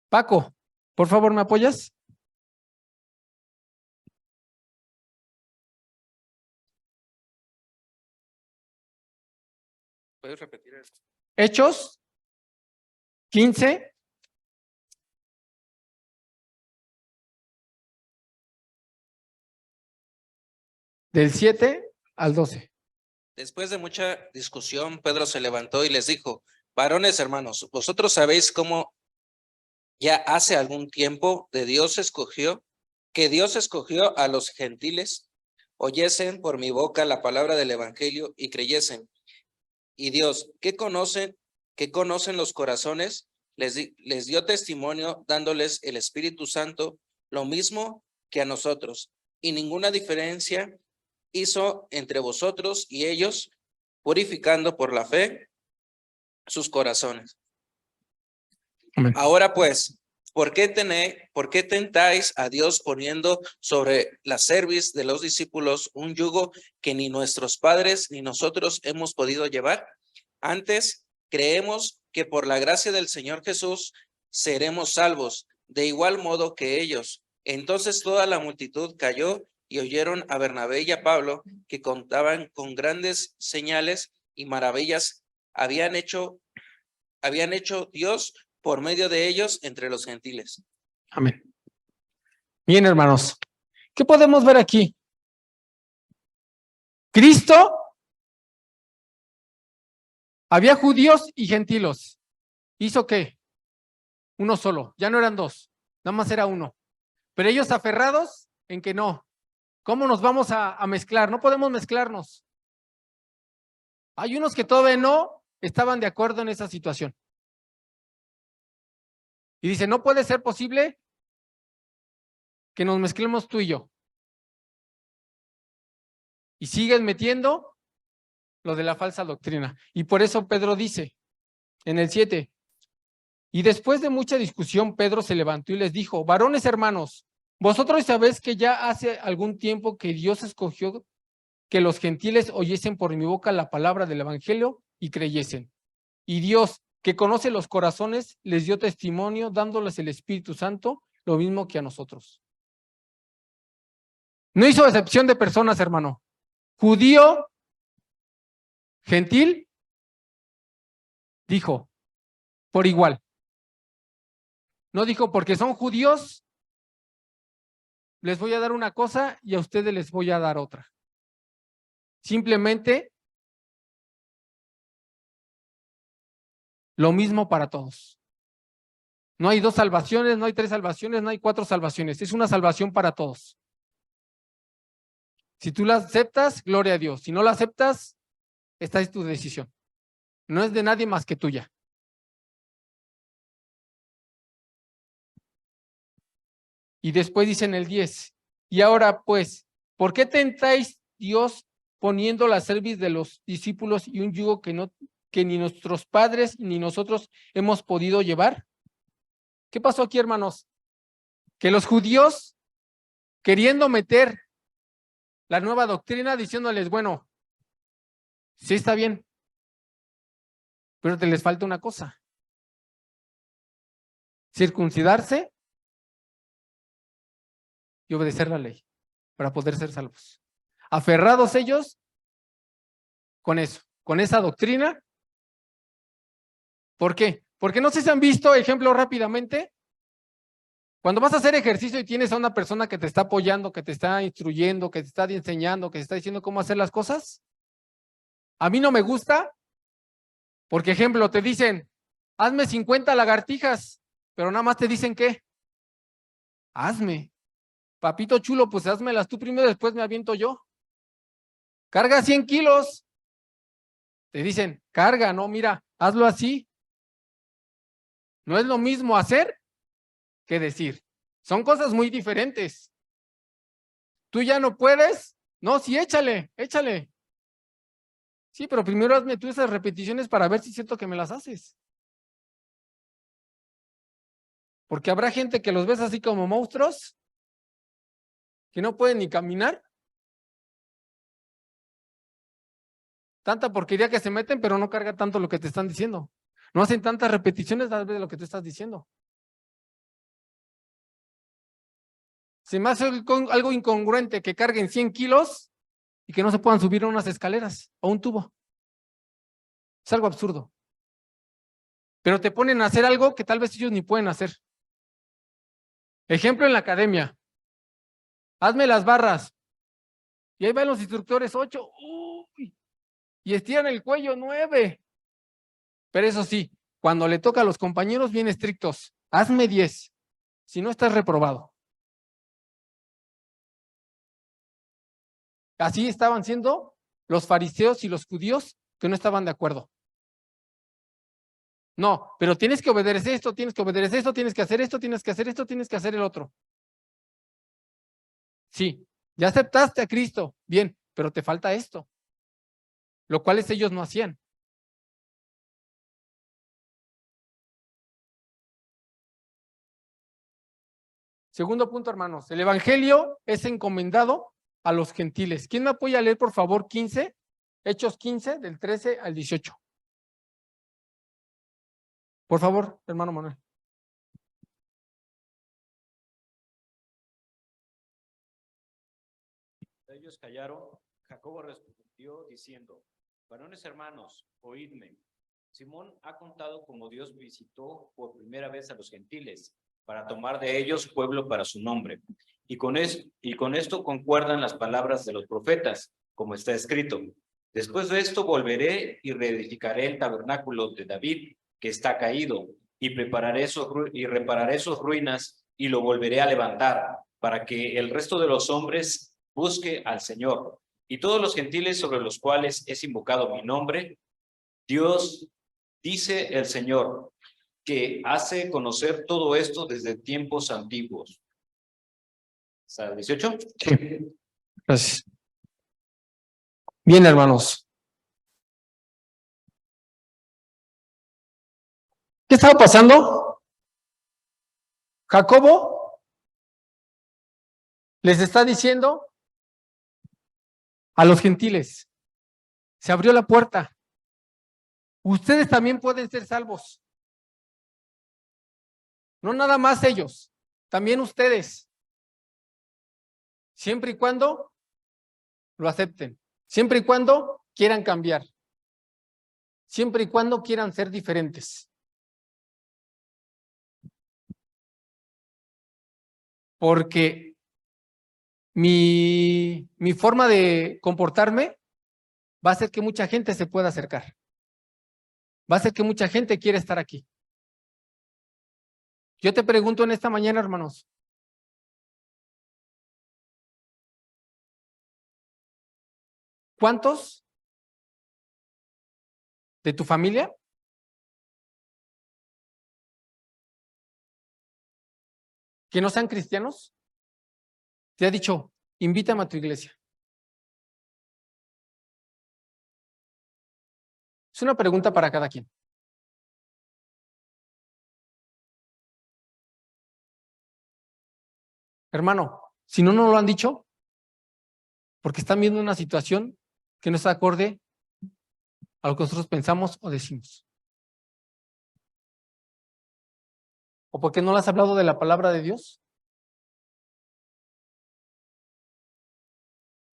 Paco, por favor, ¿me apoyas? ¿Puedes repetir eso? Hechos 15, del 7 al 12. Después de mucha discusión, Pedro se levantó y les dijo: varones hermanos, vosotros sabéis cómo ya hace algún tiempo que Dios escogió a los gentiles, oyesen por mi boca la palabra del evangelio y creyesen. Y Dios, que conocen los corazones, les dio testimonio dándoles el Espíritu Santo, lo mismo que a nosotros, y ninguna diferencia hizo entre vosotros y ellos, purificando por la fe sus corazones. Amén. Ahora pues, ¿por qué tentáis a Dios poniendo sobre la cerviz de los discípulos un yugo que ni nuestros padres ni nosotros hemos podido llevar? Antes, creemos que por la gracia del Señor Jesús seremos salvos, de igual modo que ellos. Entonces toda la multitud cayó y oyeron a Bernabé y a Pablo, que contaban con grandes señales y maravillas habían hecho Dios por medio de ellos entre los gentiles. Amén. Bien, hermanos, ¿qué podemos ver aquí? Cristo Había judíos y gentiles. ¿Hizo qué? Uno solo, ya no eran dos, nada más era uno. Pero ellos aferrados en que no. ¿Cómo nos vamos a mezclar? No podemos mezclarnos. Hay unos que todavía no estaban de acuerdo en esa situación. Y dice, no puede ser posible que nos mezclemos tú y yo. Y siguen metiendo lo de la falsa doctrina. Y por eso Pedro dice en el 7, y después de mucha discusión, Pedro se levantó y les dijo, varones hermanos, vosotros sabéis que ya hace algún tiempo que Dios escogió que los gentiles oyesen por mi boca la palabra del evangelio y creyesen. Y Dios, que conoce los corazones, les dio testimonio dándoles el Espíritu Santo, lo mismo que a nosotros. No hizo excepción de personas, hermano. Judío, gentil, dijo, por igual. No dijo, porque son judíos, les voy a dar una cosa y a ustedes les voy a dar otra. Simplemente lo mismo para todos. No hay dos salvaciones, no hay tres salvaciones, no hay cuatro salvaciones. Es una salvación para todos. Si tú la aceptas, gloria a Dios. Si no la aceptas, esta es tu decisión. No es de nadie más que tuya. Y después dice en el 10, y ahora pues, ¿por qué tentáis Dios poniendo la cerviz de los discípulos y un yugo que ni nuestros padres ni nosotros hemos podido llevar? ¿Qué pasó aquí, hermanos? Que los judíos, queriendo meter la nueva doctrina, diciéndoles, bueno, sí está bien, pero te les falta una cosa. Circuncidarse y obedecer la ley para poder ser salvos. Aferrados ellos con eso, con esa doctrina. ¿Por qué? Porque no sé si han visto ejemplos rápidamente. Cuando vas a hacer ejercicio y tienes a una persona que te está apoyando, que te está instruyendo, que te está enseñando, que te está diciendo cómo hacer las cosas. A mí no me gusta, porque ejemplo, te dicen, hazme 50 lagartijas, pero nada más te dicen ¿qué? Hazme. Papito chulo, pues házmelas tú primero, después me aviento yo. Carga 100 kilos. Te dicen, carga, no, mira, hazlo así. No es lo mismo hacer que decir. Son cosas muy diferentes. Tú ya no puedes. No, sí, échale, échale. Sí, pero primero hazme tú esas repeticiones para ver si siento que me las haces. Porque habrá gente que los ves así como monstruos, que no pueden ni caminar. Tanta porquería que se meten, pero no carga tanto lo que te están diciendo. No hacen tantas repeticiones tal vez de lo que tú estás diciendo. Se me hace algo incongruente que carguen 100 kilos y que no se puedan subir a unas escaleras o un tubo. Es algo absurdo. Pero te ponen a hacer algo que tal vez ellos ni pueden hacer. Ejemplo en la academia. Hazme las barras. Y ahí van los instructores 8. Uy, y estiran el cuello 9. Pero eso sí, cuando le toca a los compañeros bien estrictos, hazme 10. Si no, estás reprobado. Así estaban siendo los fariseos y los judíos que no estaban de acuerdo. No, pero tienes que obedecer esto, tienes que obedecer esto, tienes que hacer esto, tienes que hacer esto, tienes que hacer el otro. Sí, ya aceptaste a Cristo, bien, pero te falta esto, lo cual ellos no hacían. Segundo punto, hermanos, el evangelio es encomendado a los gentiles. ¿Quién me apoya a leer, por favor, 15? Hechos 15, del 13 al 18. Por favor, hermano Manuel. Ellos callaron. Jacobo respondió diciendo, varones hermanos, oídme. Simón ha contado cómo Dios visitó por primera vez a los gentiles para tomar de ellos pueblo para su nombre. Y con esto concuerdan las palabras de los profetas, como está escrito. Después de esto volveré y reedificaré el tabernáculo de David, que está caído, y repararé sus ruinas y lo volveré a levantar, para que el resto de los hombres busque al Señor. Y todos los gentiles sobre los cuales es invocado mi nombre, Dios, dice el Señor, que hace conocer todo esto desde tiempos antiguos. ¿Hasta el 18? Sí, gracias. Bien, hermanos. ¿Qué estaba pasando? Jacobo les está diciendo a los gentiles, se abrió la puerta. Ustedes también pueden ser salvos. No nada más ellos, también ustedes. Siempre y cuando lo acepten. Siempre y cuando quieran cambiar. Siempre y cuando quieran ser diferentes. Porque mi forma de comportarme va a hacer que mucha gente se pueda acercar. Va a hacer que mucha gente quiera estar aquí. Yo te pregunto en esta mañana, hermanos, ¿cuántos de tu familia que no sean cristianos te ha dicho, invítame a tu iglesia? Es una pregunta para cada quien. Hermano, si no lo han dicho, porque están viendo una situación que no está acorde a lo que nosotros pensamos o decimos. ¿O porque no le has hablado de la palabra de Dios?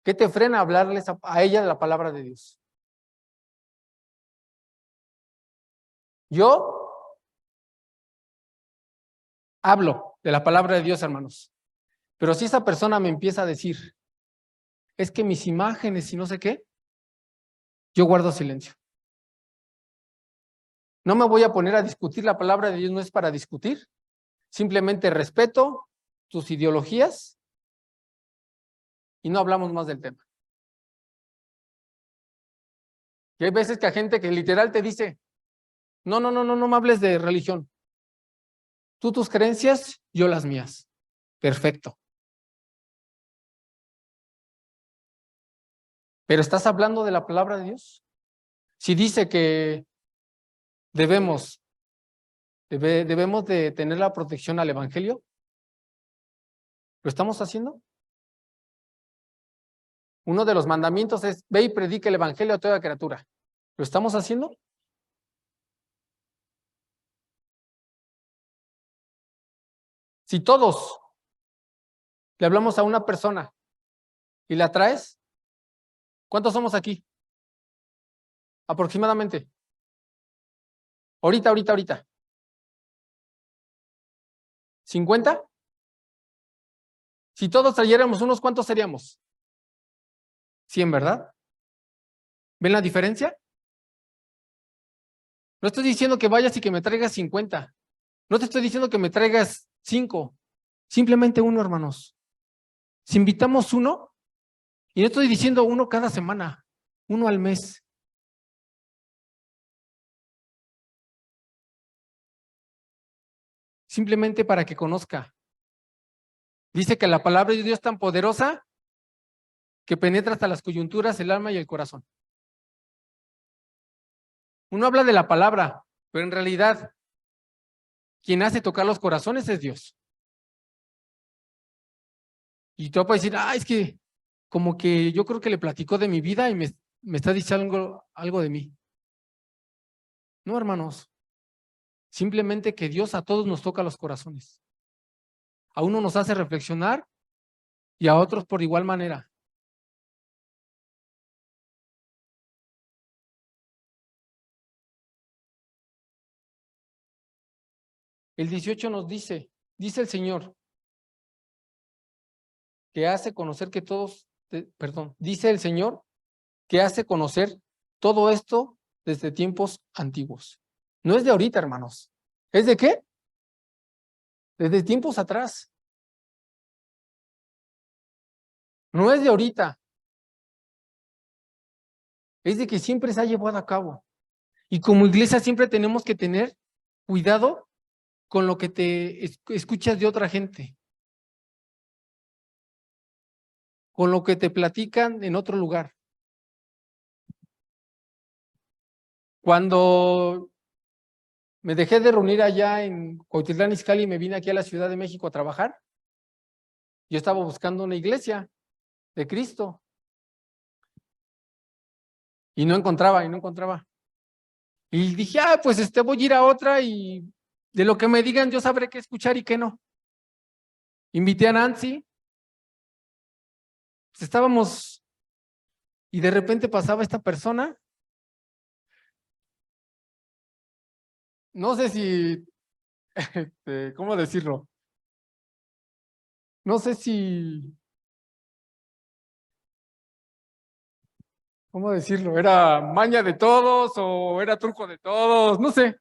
¿Qué te frena a hablarles a ella de la palabra de Dios? Yo hablo de la palabra de Dios, hermanos. Pero si esa persona me empieza a decir, es que mis imágenes y no sé qué, yo guardo silencio. No me voy a poner a discutir, la palabra de Dios no es para discutir. Simplemente respeto tus ideologías y no hablamos más del tema. Y hay veces que hay gente que literal te dice, no me hables de religión. Tú tus creencias, yo las mías. Perfecto. Pero ¿estás hablando de la palabra de Dios? Si dice que debemos de tener la protección al evangelio, ¿lo estamos haciendo? Uno de los mandamientos es, ve y predica el evangelio a toda criatura. ¿Lo estamos haciendo? Si todos le hablamos a una persona y la traes, ¿cuántos somos aquí? Aproximadamente. Ahorita. ¿50? Si todos trayéramos unos, ¿cuántos seríamos? 100, ¿verdad? ¿Ven la diferencia? No estoy diciendo que vayas y que me traigas 50. No te estoy diciendo que me traigas 5. Simplemente uno, hermanos. Si invitamos uno, y no estoy diciendo uno cada semana, uno al mes. Simplemente para que conozca. Dice que la palabra de Dios es tan poderosa que penetra hasta las coyunturas, el alma y el corazón. Uno habla de la palabra, pero en realidad quien hace tocar los corazones es Dios. Y tú puedes decir, es que como que yo creo que le platicó de mi vida y me está diciendo algo de mí. No, hermanos. Simplemente que Dios a todos nos toca los corazones. A uno nos hace reflexionar y a otros por igual manera. El 18 nos dice el Señor, que hace conocer que todos, dice el Señor que hace conocer todo esto desde tiempos antiguos. No es de ahorita, hermanos. ¿Es de qué? Desde tiempos atrás. No es de ahorita. Es de que siempre se ha llevado a cabo. Y como iglesia siempre tenemos que tener cuidado con lo que te escuchas de otra gente, con lo que te platican en otro lugar. Cuando me dejé de reunir allá en Cuautitlán Izcalli y me vine aquí a la Ciudad de México a trabajar, yo estaba buscando una iglesia de Cristo y no encontraba. Y dije, pues voy a ir a otra y de lo que me digan yo sabré qué escuchar y qué no. Invité a Nancy, pues estábamos y de repente pasaba esta persona. No sé si, ¿cómo decirlo? No sé si, ¿cómo decirlo? ¿Era maña de todos o era truco de todos? No sé.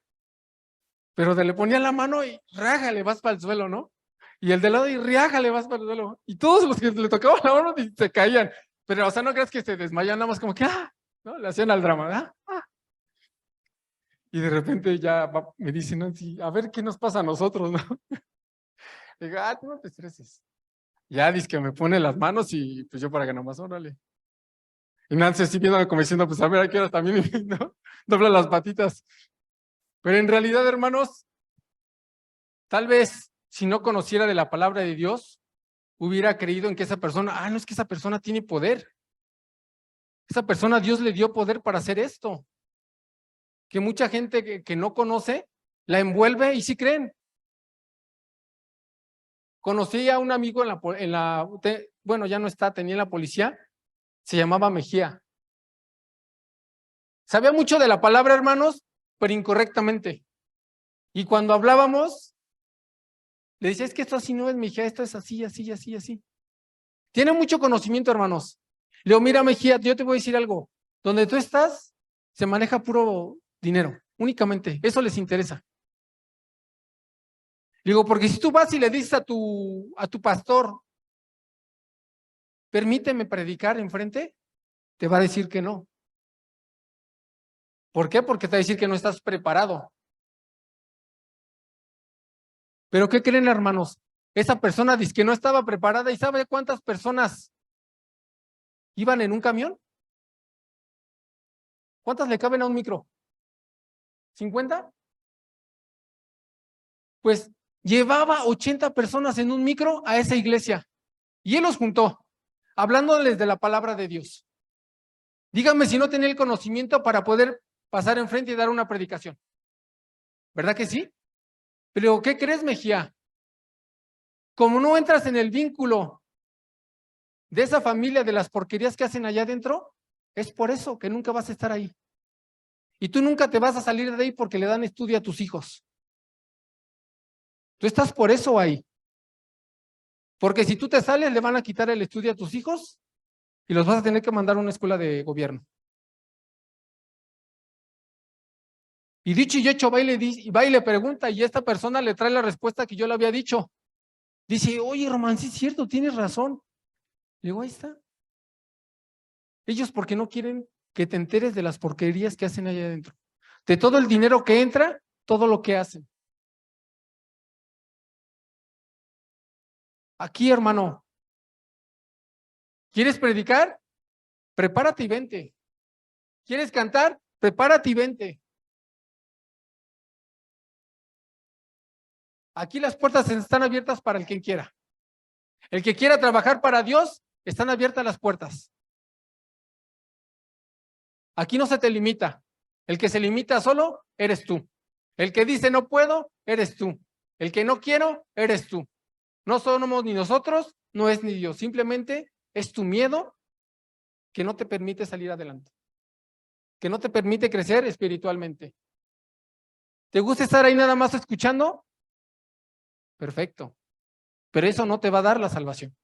Pero le ponía la mano y rájale, vas para el suelo, ¿no? Y el de lado y rájale, vas para el suelo. Y todos los que le tocaban la mano se caían. Pero, o sea, no creas que se desmayan, nada más como que, ¿no? Le hacían al drama, Y de repente ya me dicen, Nancy, a ver qué nos pasa a nosotros, ¿no? Digo, tú no te estreses. Ya dice que me pone las manos y pues yo para que nomás, órale. Y Nancy así viéndome como diciendo, pues a ver, ¿a qué hora también, ¿no? Dobla las patitas. Pero en realidad, hermanos, tal vez si no conociera de la palabra de Dios, hubiera creído en que esa persona, no es que esa persona tiene poder. Esa persona Dios le dio poder para hacer esto. Que mucha gente que no conoce, la envuelve y sí creen. Conocí a un amigo bueno, ya no está, tenía en la policía, se llamaba Mejía. Sabía mucho de la palabra, hermanos, pero incorrectamente. Y cuando hablábamos, le decía, es que esto así no es, Mejía, esto es así, así, así, así. Tiene mucho conocimiento, hermanos. Le digo, mira, Mejía, yo te voy a decir algo. Donde tú estás, se maneja puro dinero, únicamente. Eso les interesa. Digo, porque si tú vas y le dices a tu pastor, permíteme predicar enfrente, te va a decir que no. ¿Por qué? Porque te va a decir que no estás preparado. Pero ¿qué creen, hermanos? Esa persona dice que no estaba preparada y ¿sabe cuántas personas iban en un camión? ¿Cuántas le caben a un micro? ¿50? Pues llevaba 80 personas en un micro a esa iglesia y él los juntó, hablándoles de la palabra de Dios. Dígame si no tenía el conocimiento para poder pasar enfrente y dar una predicación. ¿Verdad que sí? Pero ¿qué crees, Mejía? Como no entras en el vínculo de esa familia, de las porquerías que hacen allá adentro, es por eso que nunca vas a estar ahí. Y tú nunca te vas a salir de ahí porque le dan estudio a tus hijos. Tú estás por eso ahí. Porque si tú te sales, le van a quitar el estudio a tus hijos y los vas a tener que mandar a una escuela de gobierno. Y dicho y hecho, va y le pregunta, y esta persona le trae la respuesta que yo le había dicho. Dice, oye, Román, sí es cierto, tienes razón. Le digo, ahí está. Ellos porque no quieren que te enteres de las porquerías que hacen allá adentro. De todo el dinero que entra, todo lo que hacen. Aquí, hermano, ¿quieres predicar? Prepárate y vente. ¿Quieres cantar? Prepárate y vente. Aquí las puertas están abiertas para el que quiera. El que quiera trabajar para Dios, están abiertas las puertas. Aquí no se te limita. El que se limita solo, eres tú. El que dice no puedo, eres tú. El que no quiero, eres tú. No somos ni nosotros, no es ni Dios. Simplemente es tu miedo que no te permite salir adelante. Que no te permite crecer espiritualmente. ¿Te gusta estar ahí nada más escuchando? Perfecto. Pero eso no te va a dar la salvación.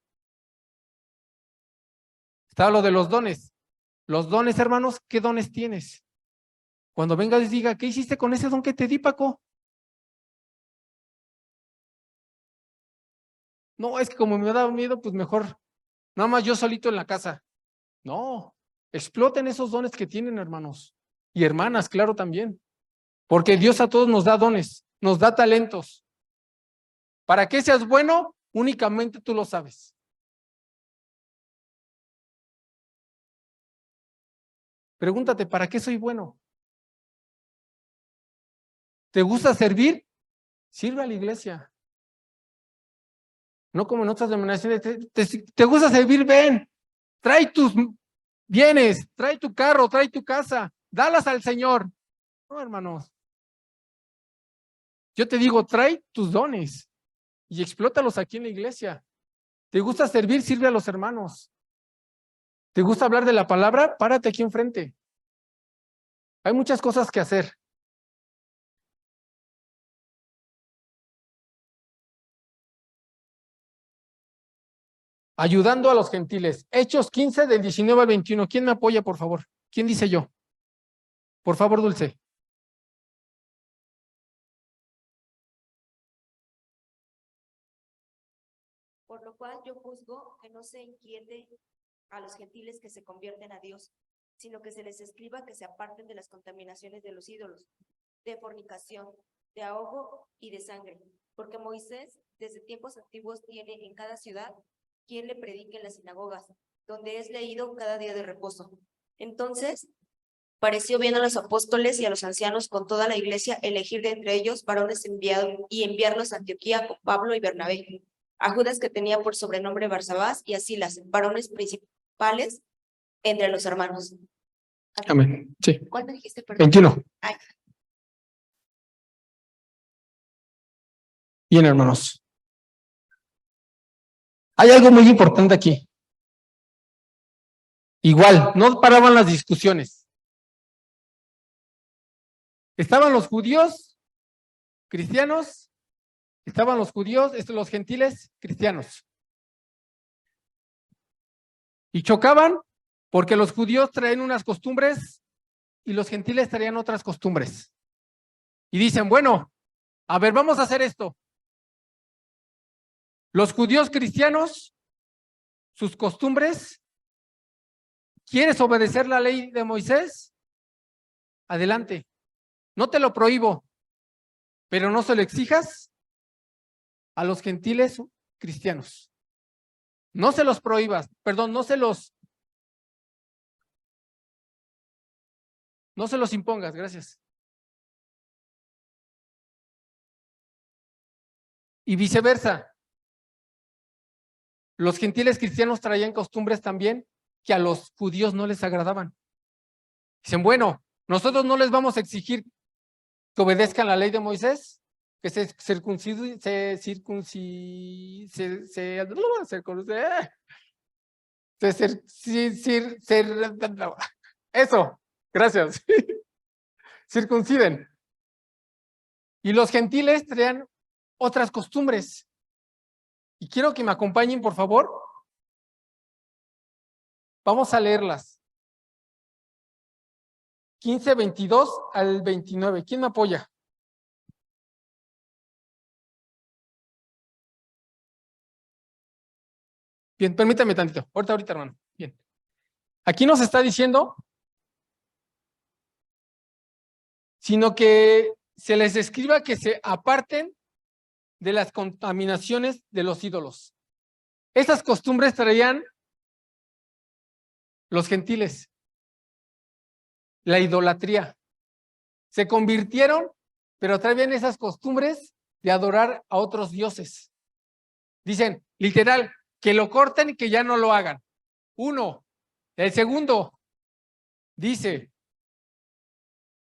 Está lo de los dones. Los dones, hermanos, ¿qué dones tienes? Cuando vengas y diga, ¿qué hiciste con ese don que te di, Paco? No, es que como me da miedo, pues mejor, nada más yo solito en la casa. No, exploten esos dones que tienen, hermanos. Y hermanas, claro, también. Porque Dios a todos nos da dones, nos da talentos. Para que seas bueno, únicamente tú lo sabes. Pregúntate, ¿para qué soy bueno? ¿Te gusta servir? Sirve a la iglesia. No como en otras denominaciones. ¿Te gusta servir? Ven, trae tus bienes, trae tu carro, trae tu casa, dalas al Señor. No, hermanos. Yo te digo, trae tus dones y explótalos aquí en la iglesia. ¿Te gusta servir? Sirve a los hermanos. ¿Te gusta hablar de la palabra? Párate aquí enfrente. Hay muchas cosas que hacer. Ayudando a los gentiles. Hechos 15 del 19 al 21. ¿Quién me apoya, por favor? ¿Quién dice yo? Por favor, Dulce. Por lo cual yo juzgo que no se inquiete a los gentiles que se convierten a Dios, sino que se les escriba que se aparten de las contaminaciones de los ídolos, de fornicación, de ahogo y de sangre, porque Moisés desde tiempos antiguos tiene en cada ciudad quien le predique en las sinagogas, donde es leído cada día de reposo. Entonces pareció bien a los apóstoles y a los ancianos con toda la iglesia elegir de entre ellos varones enviados y enviarlos a Antioquía con Pablo y Bernabé, a Judas, que tenía por sobrenombre Barsabás, y a Silas, varones principales entre los hermanos. Amén. Sí. ¿Cuál me dijiste, perdón? 21. Ay. Bien, hermanos. Hay algo muy importante aquí. Igual, no paraban las discusiones. Estaban los judíos cristianos, estaban los judíos, los gentiles cristianos. Y chocaban porque los judíos traen unas costumbres y los gentiles traían otras costumbres. Y dicen, bueno, a ver, vamos a hacer esto. Los judíos cristianos, sus costumbres, ¿quieres obedecer la ley de Moisés? Adelante. No te lo prohíbo, pero no se lo exijas a los gentiles cristianos. No se los prohíbas, perdón, no se los impongas, gracias. Y viceversa. Los gentiles cristianos traían costumbres también que a los judíos no les agradaban. Dicen, bueno, nosotros no les vamos a exigir que obedezcan la ley de Moisés, que se circunciden, eso, gracias. Circunciden. Y los gentiles traían otras costumbres. Y quiero que me acompañen, por favor. Vamos a leerlas. 15, 22 al 29. ¿Quién me apoya? Bien, permítame tantito. Ahorita, hermano. Bien. Aquí nos está diciendo, sino que se les escriba que se aparten de las contaminaciones de los ídolos. Esas costumbres traían los gentiles. La idolatría. Se convirtieron, pero traían esas costumbres de adorar a otros dioses. Dicen, literal, que lo corten y que ya no lo hagan. Uno. El segundo, dice,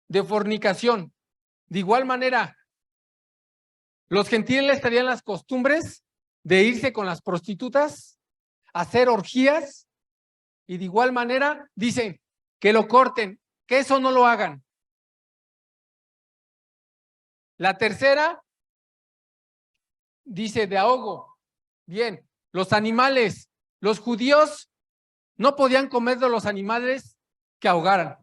de fornicación. De igual manera, los gentiles traían las costumbres de irse con las prostitutas, hacer orgías, y de igual manera dicen que lo corten, que eso no lo hagan. La tercera dice de ahogo. Bien, los animales, los judíos no podían comer de los animales que ahogaran.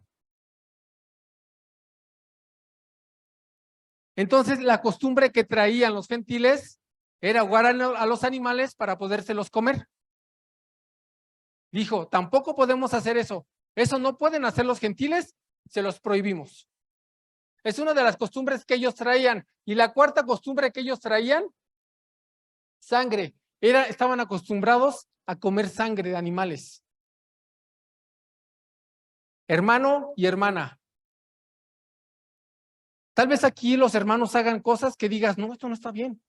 Entonces, la costumbre que traían los gentiles era ahogar a los animales para podérselos comer. Dijo, tampoco podemos hacer eso. Eso no pueden hacer los gentiles, se los prohibimos. Es una de las costumbres que ellos traían. Y la cuarta costumbre que ellos traían, sangre. Estaban acostumbrados a comer sangre de animales. Hermano y hermana. Tal vez aquí los hermanos hagan cosas que digas, no, esto no está bien.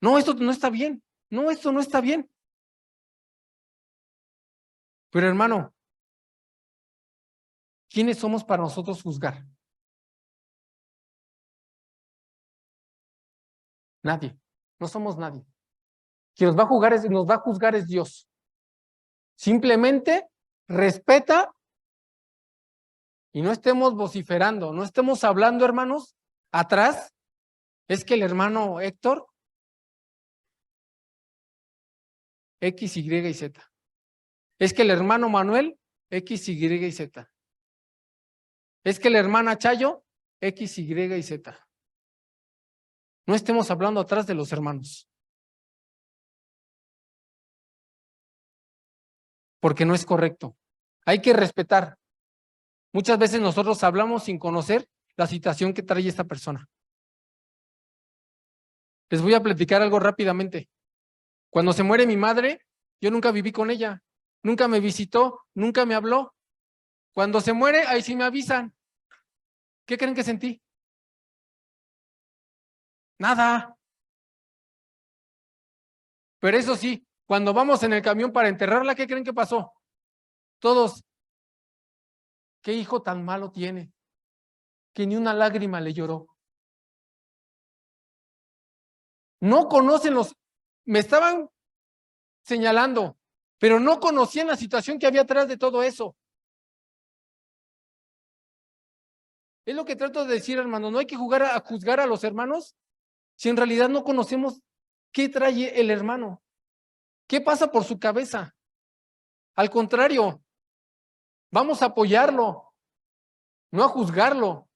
No, esto no está bien. No, esto no está bien. Pero hermano, ¿quiénes somos para nosotros juzgar? Nadie. No somos nadie. Quien nos va a juzgar es Dios. Simplemente respeta y no estemos vociferando, no estemos hablando, hermanos, atrás. Es que el hermano Héctor, X, Y y Z. Es que el hermano Manuel, X, Y y Z. Es que la hermana Chayo, X, Y y Z. No estemos hablando atrás de los hermanos. Porque no es correcto. Hay que respetar. Muchas veces nosotros hablamos sin conocer la situación que trae esta persona. Les voy a platicar algo rápidamente. Cuando se muere mi madre, yo nunca viví con ella. Nunca me visitó, nunca me habló. Cuando se muere, ahí sí me avisan. ¿Qué creen que sentí? Nada. Pero eso sí, cuando vamos en el camión para enterrarla, ¿qué creen que pasó? Todos, ¿qué hijo tan malo tiene? Que ni una lágrima le lloró. No conocen me estaban señalando, pero no conocían la situación que había atrás de todo eso. Es lo que trato de decir, hermano, no hay que juzgar a los hermanos si en realidad no conocemos qué trae el hermano, qué pasa por su cabeza. Al contrario, vamos a apoyarlo, no a juzgarlo,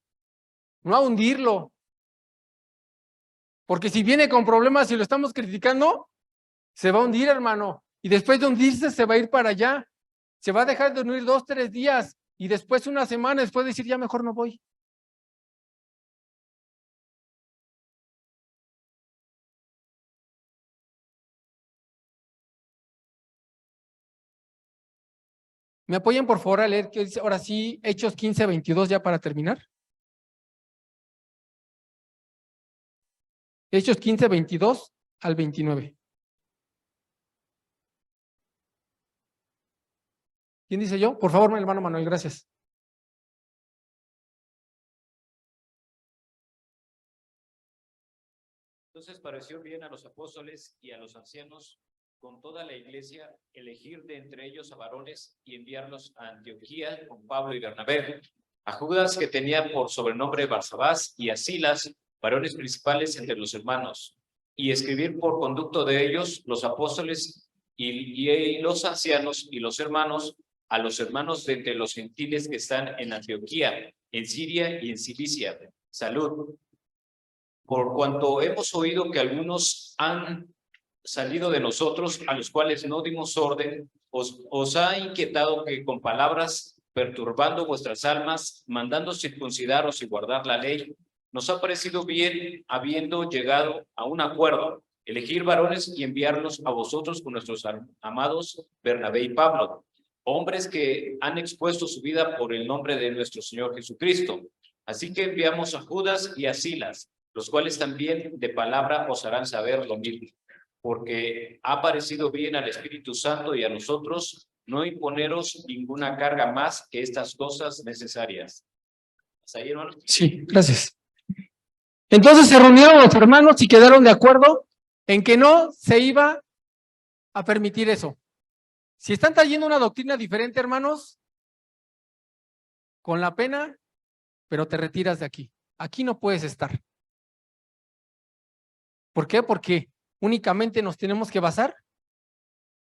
no a hundirlo. Porque si viene con problemas y lo estamos criticando, se va a hundir, hermano. Y después de hundirse, se va a ir para allá. Se va a dejar de hundir 2, 3 días. Y después una semana, después decir, ya mejor no voy. ¿Me apoyan, por favor, a leer qué dice ahora sí, Hechos 15, 22, ya para terminar? Hechos 15, 22 al 29. ¿Quién dice yo? Por favor, mi hermano Manuel, gracias. Entonces pareció bien a los apóstoles y a los ancianos con toda la iglesia elegir de entre ellos a varones y enviarlos a Antioquía con Pablo y Bernabé, a Judas, que tenía por sobrenombre Barsabás, y a Silas, varones principales entre los hermanos, y escribir por conducto de ellos los apóstoles y los ancianos y los hermanos, a los hermanos de entre los gentiles que están en Antioquía, en Siria y en Cilicia. Salud. Por cuanto hemos oído que algunos han salido de nosotros, a los cuales no dimos orden, os ha inquietado que con palabras, perturbando vuestras almas, mandando circuncidaros y guardar la ley, nos ha parecido bien, habiendo llegado a un acuerdo, elegir varones y enviarlos a vosotros con nuestros amados Bernabé y Pablo, hombres que han expuesto su vida por el nombre de nuestro Señor Jesucristo. Así que enviamos a Judas y a Silas, los cuales también de palabra os harán saber lo mismo, porque ha parecido bien al Espíritu Santo y a nosotros no imponeros ninguna carga más que estas cosas necesarias. ¿Hasta ahí, hermano? Sí, gracias. Entonces se reunieron los hermanos y quedaron de acuerdo en que no se iba a permitir eso. Si están trayendo una doctrina diferente, hermanos, con la pena, pero te retiras de aquí. Aquí no puedes estar. ¿Por qué? Porque únicamente nos tenemos que basar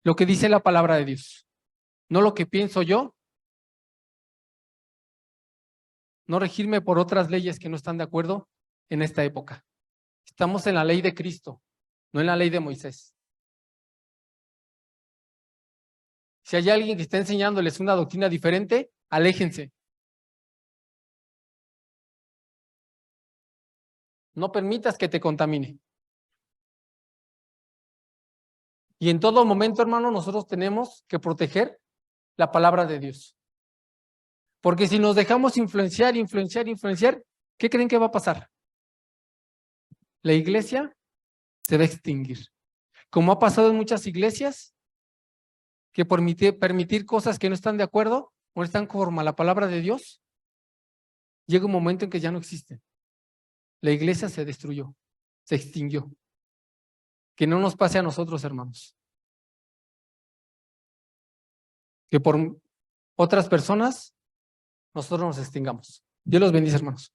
lo que dice la palabra de Dios, no lo que pienso yo no regirme por otras leyes que no están de acuerdo en esta época. Estamos en la ley de Cristo, no en la ley de Moisés. Si hay alguien que está enseñándoles una doctrina diferente, aléjense. No permitas que te contamine. Y en todo momento, hermano, nosotros tenemos que proteger la palabra de Dios. Porque si nos dejamos influenciar, ¿qué creen que va a pasar? La iglesia se va a extinguir. Como ha pasado en muchas iglesias, que por permitir cosas que no están de acuerdo o no están conforme a la palabra de Dios, llega un momento en que ya no existen. La iglesia se destruyó, se extinguió. Que no nos pase a nosotros, hermanos. Que por otras personas nosotros nos extingamos. Dios los bendice, hermanos.